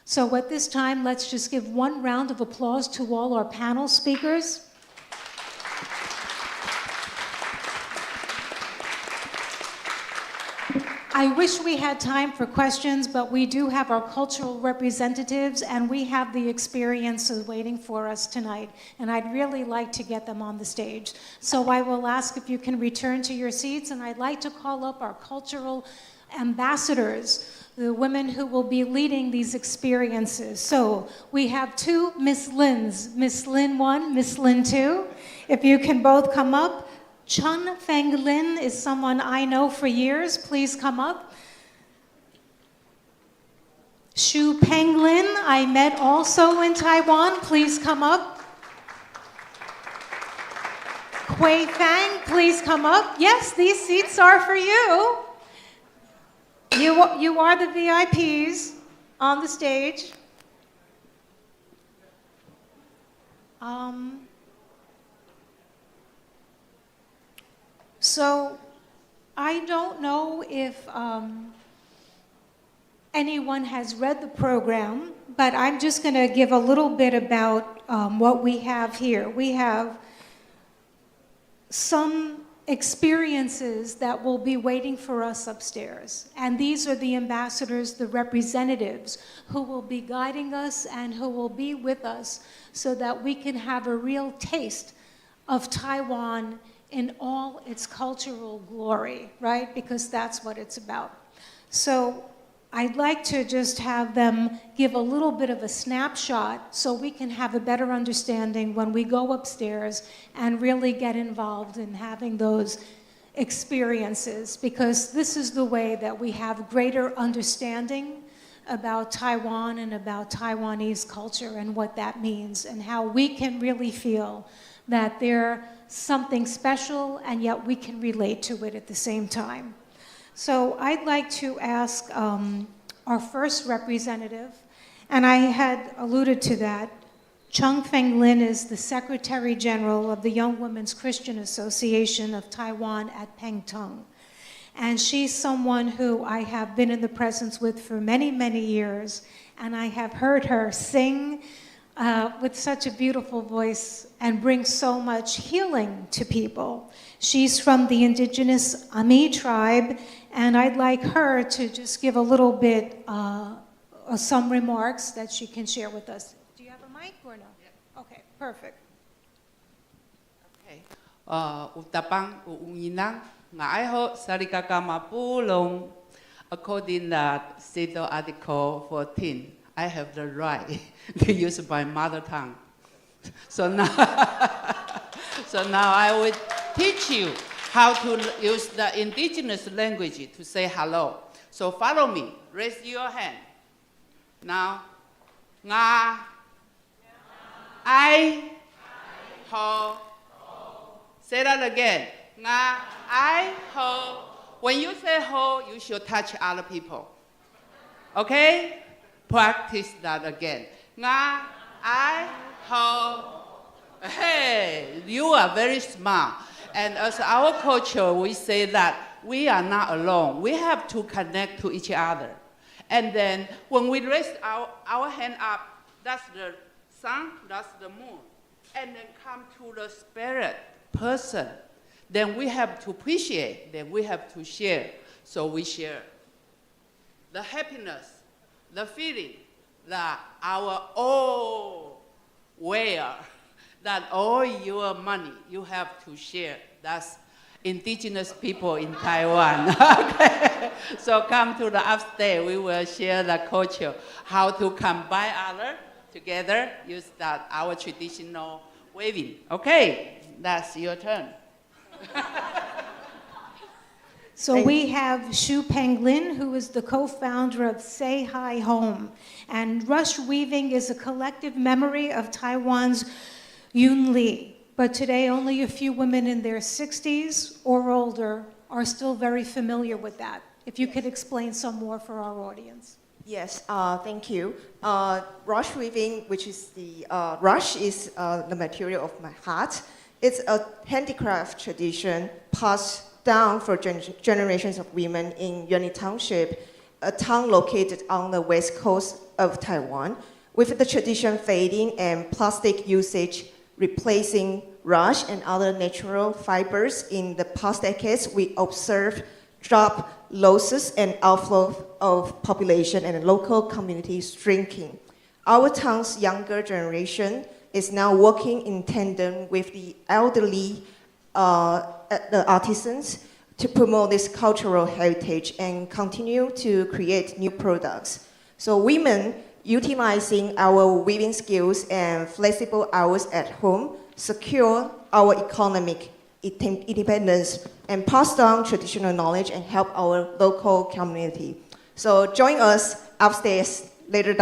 So at this time, let's just give one round of applause to all our panel speakers. I wish we had time for questions, but we do have our cultural representatives and we have the experiences waiting for us tonight, and I'd really like to get them on the stage. So I will ask if you can return to your seats, and I'd like to call up our cultural ambassadors, the women who will be leading these experiences. So we have two Miss Lins, Miss Lin 1, Miss Lin 2. If you can both come up. Chun Feng Lin is someone I know for years. Please come up. Xu Peng Lin, I met also in Taiwan. Please come up. Hui Fang, please come up. Yes, these seats are for you. You are the VIPs on the stage. So I don't know if anyone has read the program, but I'm just going to give a little bit about what we have here. We have some experiences that will be waiting for us upstairs. And these are the ambassadors, the representatives, who will be guiding us and who will be with us so that we can have a real taste of Taiwan in all its cultural glory, right? Because that's what it's about. So I'd like to just have them give a little bit of a snapshot so we can have a better understanding when we go upstairs and really get involved in having those experiences, because this is the way that we have greater understanding about Taiwan and about Taiwanese culture and what that means, and how we can really feel that they're something special and yet we can relate to it at the same time. So I'd like to ask our first representative, and I had alluded to that. Chung Feng Lin is the Secretary General of the Young Women's Christian Association of Taiwan at Pengtung. And she's someone who I have been in the presence with for many, many years, and I have heard her sing with such a beautiful voice and bring so much healing to people. She's from the indigenous Ami tribe, and I'd like her to just give a little bit, some remarks that she can share with us. Do you have a mic or no? Yeah. Okay, perfect. Okay. Utapang uunginang ngaiho sarikakama pulong. According to CEDAW Article 14, I have the right to use my mother tongue. So now I will teach you how to use the indigenous language to say hello. So follow me. Raise your hand. Now, nga, I, ho. Say that again. Nga, I, ho. When you say ho, you should touch other people. Okay? Practice that again. Nga, I, ho. Hey, you are very smart. And as our culture, we say that we are not alone. We have to connect to each other. And then when we raise our hand up, that's the sun, that's the moon. And then come to the spirit person. Then we have to appreciate, then we have to share. So we share the happiness, the feeling that our all wear, that all your money you have to share. That's indigenous people in Taiwan. Okay. So come to the upstairs, we will share the culture, how to combine other together, use that our traditional waving. Okay, that's your turn. So we have Shu Peng Lin, who is the co-founder of Say Hi Home. And rush weaving is a collective memory of Taiwan's Yun Li. But today, only a few women in their 60s or older are still very familiar with that. If you could explain some more for our audience. Yes, thank you. Rush weaving, which is the rush, is the material of my heart. It's a handicraft tradition passed down for generations of women in Yuanli Township, a town located on the west coast of Taiwan. With the tradition fading and plastic usage replacing rush and other natural fibers in the past decades, we observed job losses and outflow of population and local communities shrinking. Our town's younger generation is now working in tandem with the elderly the artisans to promote this cultural heritage and continue to create new products. So women utilizing our weaving skills and flexible hours at home secure our economic independence and pass down traditional knowledge and help our local community. So join us upstairs later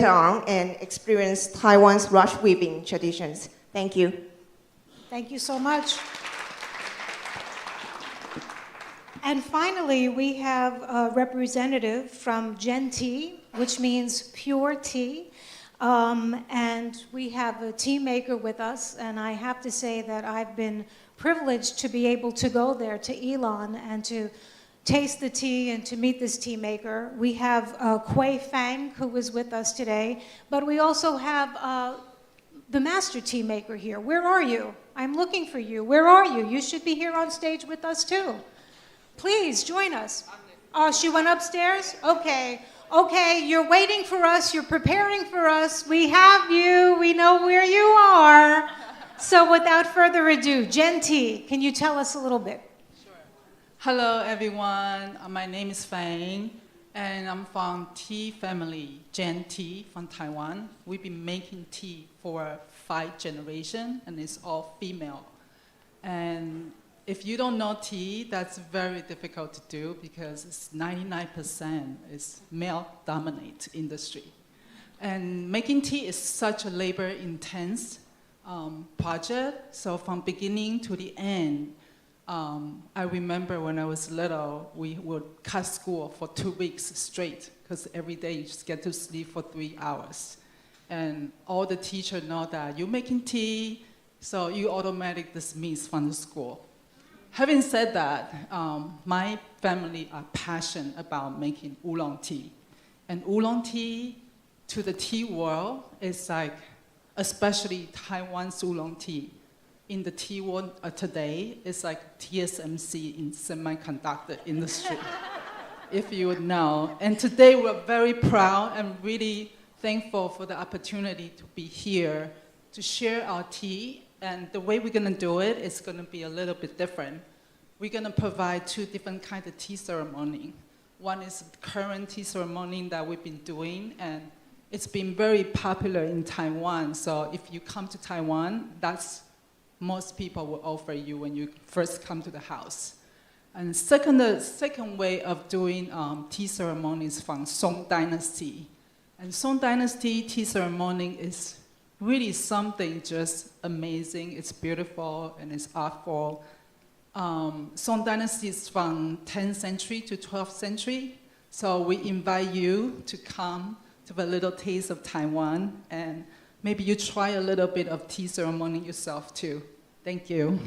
on and experience Taiwan's rush weaving traditions. Thank you. Thank you so much. And finally, we have a representative from Gen Tea, which means pure tea. And we have a tea maker with us, and I have to say that I've been privileged to be able to go there to Elon and to taste the tea and to meet this tea maker. We have Kui Fang, who is with us today, but we also have the master tea maker here. Where are you? I'm looking for you. Where are you? You should be here on stage with us too. Please join us. Oh, she went upstairs? Okay. Okay, you're waiting for us. You're preparing for us. We have you. We know where you are. So without further ado, Gen T, can you tell us a little bit? Hello, everyone. My name is Fang. And I'm from tea family, Jan Tea from Taiwan. We've been making tea for 5 generations, and it's all female. And if you don't know tea, that's very difficult to do because it's 99% is male-dominated industry. And making tea is such a labor-intense project. So from beginning to the end, I remember when I was little, we would cut school for 2 weeks straight because every day you just get to sleep for 3 hours. And all the teachers know that you're making tea, so you automatically dismissed from the school. Having said that, my family are passionate about making oolong tea. And oolong tea to the tea world is like, especially Taiwan's oolong tea, in the tea world today, it's like TSMC in semiconductor industry, if you would know. And today we're very proud and really thankful for the opportunity to be here to share our tea. And the way we're gonna do it is gonna be a little bit different. We're gonna provide 2 different kinds of tea ceremony. One is the current tea ceremony that we've been doing, and it's been very popular in Taiwan. So if you come to Taiwan, that's most people will offer you when you first come to the house. And the second way of doing tea ceremonies from Song Dynasty. And Song Dynasty tea ceremony is really something just amazing. It's beautiful and it's artful. Song Dynasty is from 10th century to 12th century. So we invite you to come to have a little taste of Taiwan, and maybe you try a little bit of tea ceremony yourself too. Thank you.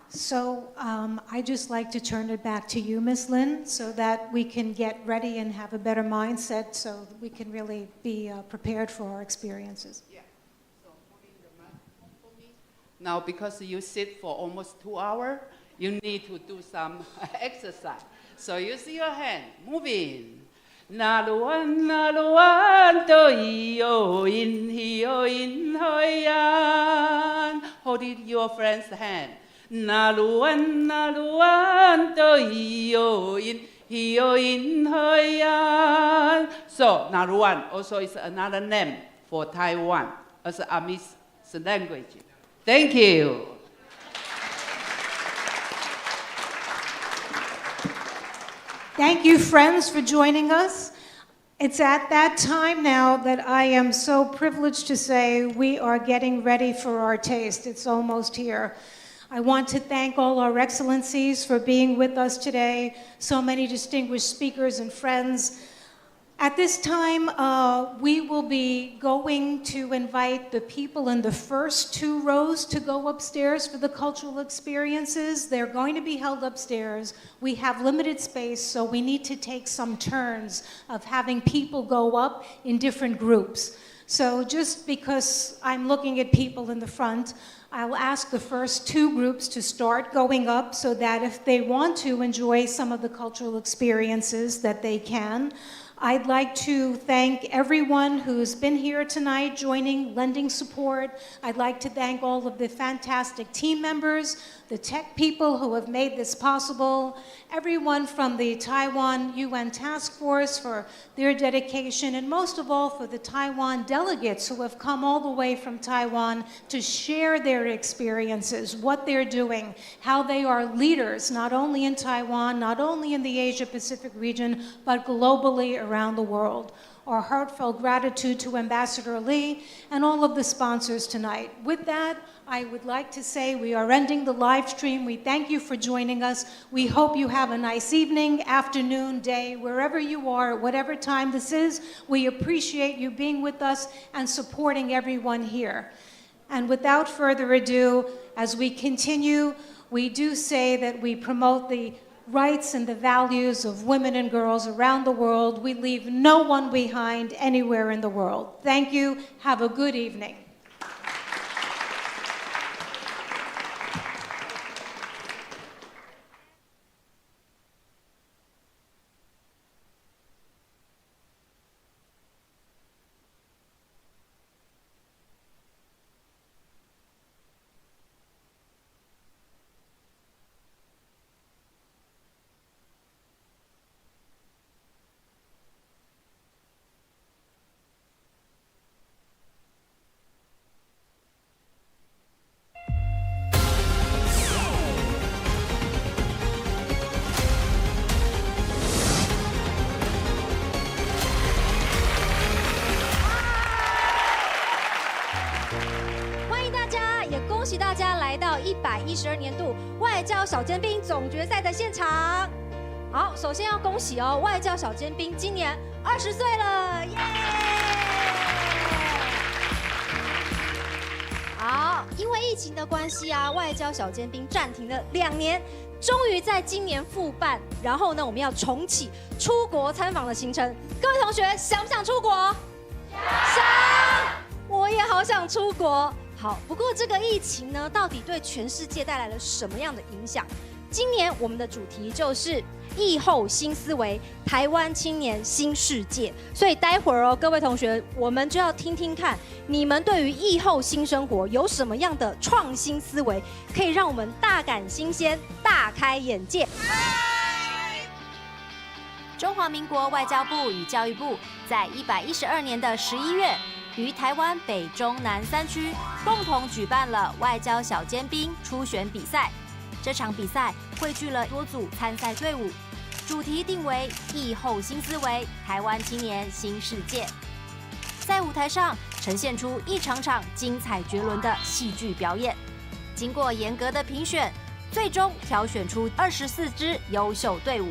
So I'd just like to turn it back to you, Ms. Lin, so that we can get ready and have a better mindset so that we can really be prepared for our experiences. Yeah. So moving the microphone for me. Now, because you sit for almost 2 hours, you need to do some exercise. So you see your hand moving. Na luan to iyo in hoyan. Hold it your friend's hand. Na luan to iyo in hoyan. So na luan also is another name for Taiwan as Amis language. Thank you. Thank you, friends, for joining us. It's at that time now that I am so privileged to say we are getting ready for our taste. It's almost here. I want to thank all our excellencies for being with us today, so many distinguished speakers and friends. At this time, we will be going to invite the people in the first 2 rows to go upstairs for the cultural experiences. They're going to be held upstairs. We have limited space, so we need to take some turns of having people go up in different groups. So just because I'm looking at people in the front, I'll ask the first 2 groups to start going up so that if they want to enjoy some of the cultural experiences that they can. I'd like to thank everyone who's been here tonight, joining, lending support. I'd like to thank all of the fantastic team members, the tech people who have made this possible, everyone from the Taiwan UN Task Force for their dedication, and most of all for the Taiwan delegates who have come all the way from Taiwan to share their experiences, what they're doing, how they are leaders, not only in Taiwan, not only in the Asia-Pacific region, but globally around the world. Our heartfelt gratitude to Ambassador Lee and all of the sponsors tonight. With that, I would like to say we are ending the live stream. We thank you for joining us. We hope you have a nice evening, afternoon, day, wherever you are, at whatever time this is. We appreciate you being with us and supporting everyone here. And without further ado, as we continue, we do say that we promote the rights and the values of women and girls around the world. We leave no one behind anywhere in the world. Thank you. Have a good evening. 喜大家来到112年度外交小尖兵总决赛的现场。好，首先要恭喜哦，外交小尖兵今年20岁了，耶！好，因为疫情的关系啊，外交小尖兵暂停了2年，终于在今年复办。然后呢，我们要重启出国参访的行程。各位同学，想不想出国？想！我也好想出国。好，不过这个疫情呢，到底对全世界带来了什么样的影响？今年我们的主题就是疫后新思维，台湾青年新世界。所以待会儿哦，各位同学，我们就要听听看，你们对于疫后新生活有什么样的创新思维，可以让我们大感新鲜、大开眼界。中华民国外交部与教育部在112年的11月，于台湾北中南3区共同举办了外交小尖兵初选比赛。这场比赛汇聚了多组参赛队伍，主题定为“疫后新思维，台湾青年新世界”。在舞台上呈现出一场场精彩绝伦的戏剧表演。经过严格的评选，最终挑选出24支优秀队伍。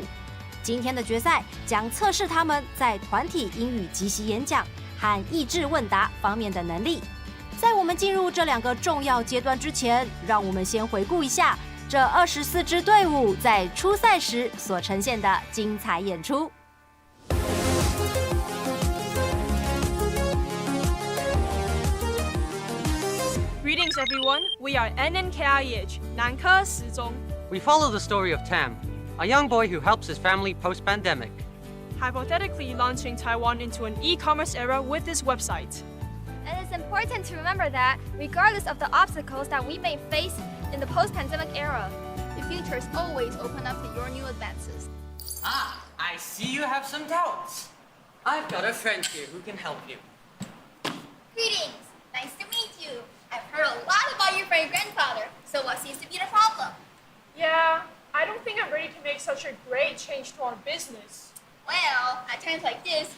今天的决赛将测试他们在团体英语即席演讲和益智问答方面的能力。在我们进入这2个重要阶段之前，让我们先回顾一下这24支队伍在初赛时所呈现的精彩演出。Greetings everyone, we are NNKIH, 南科十中. We follow the story of Tam, a young boy who helps his family post-pandemic. Hypothetically launching Taiwan into an e-commerce era with this website. And it's important to remember that, regardless of the obstacles that we may face in the post-pandemic era, the future is always open up to your new advances. Ah, I see you have some doubts. I've got a friend here who can help you. Greetings, nice to meet you. I've heard a lot about your great-grandfather, so what seems to be the problem? Yeah, I don't think I'm ready to make such a great change to our business. Well, at times like this,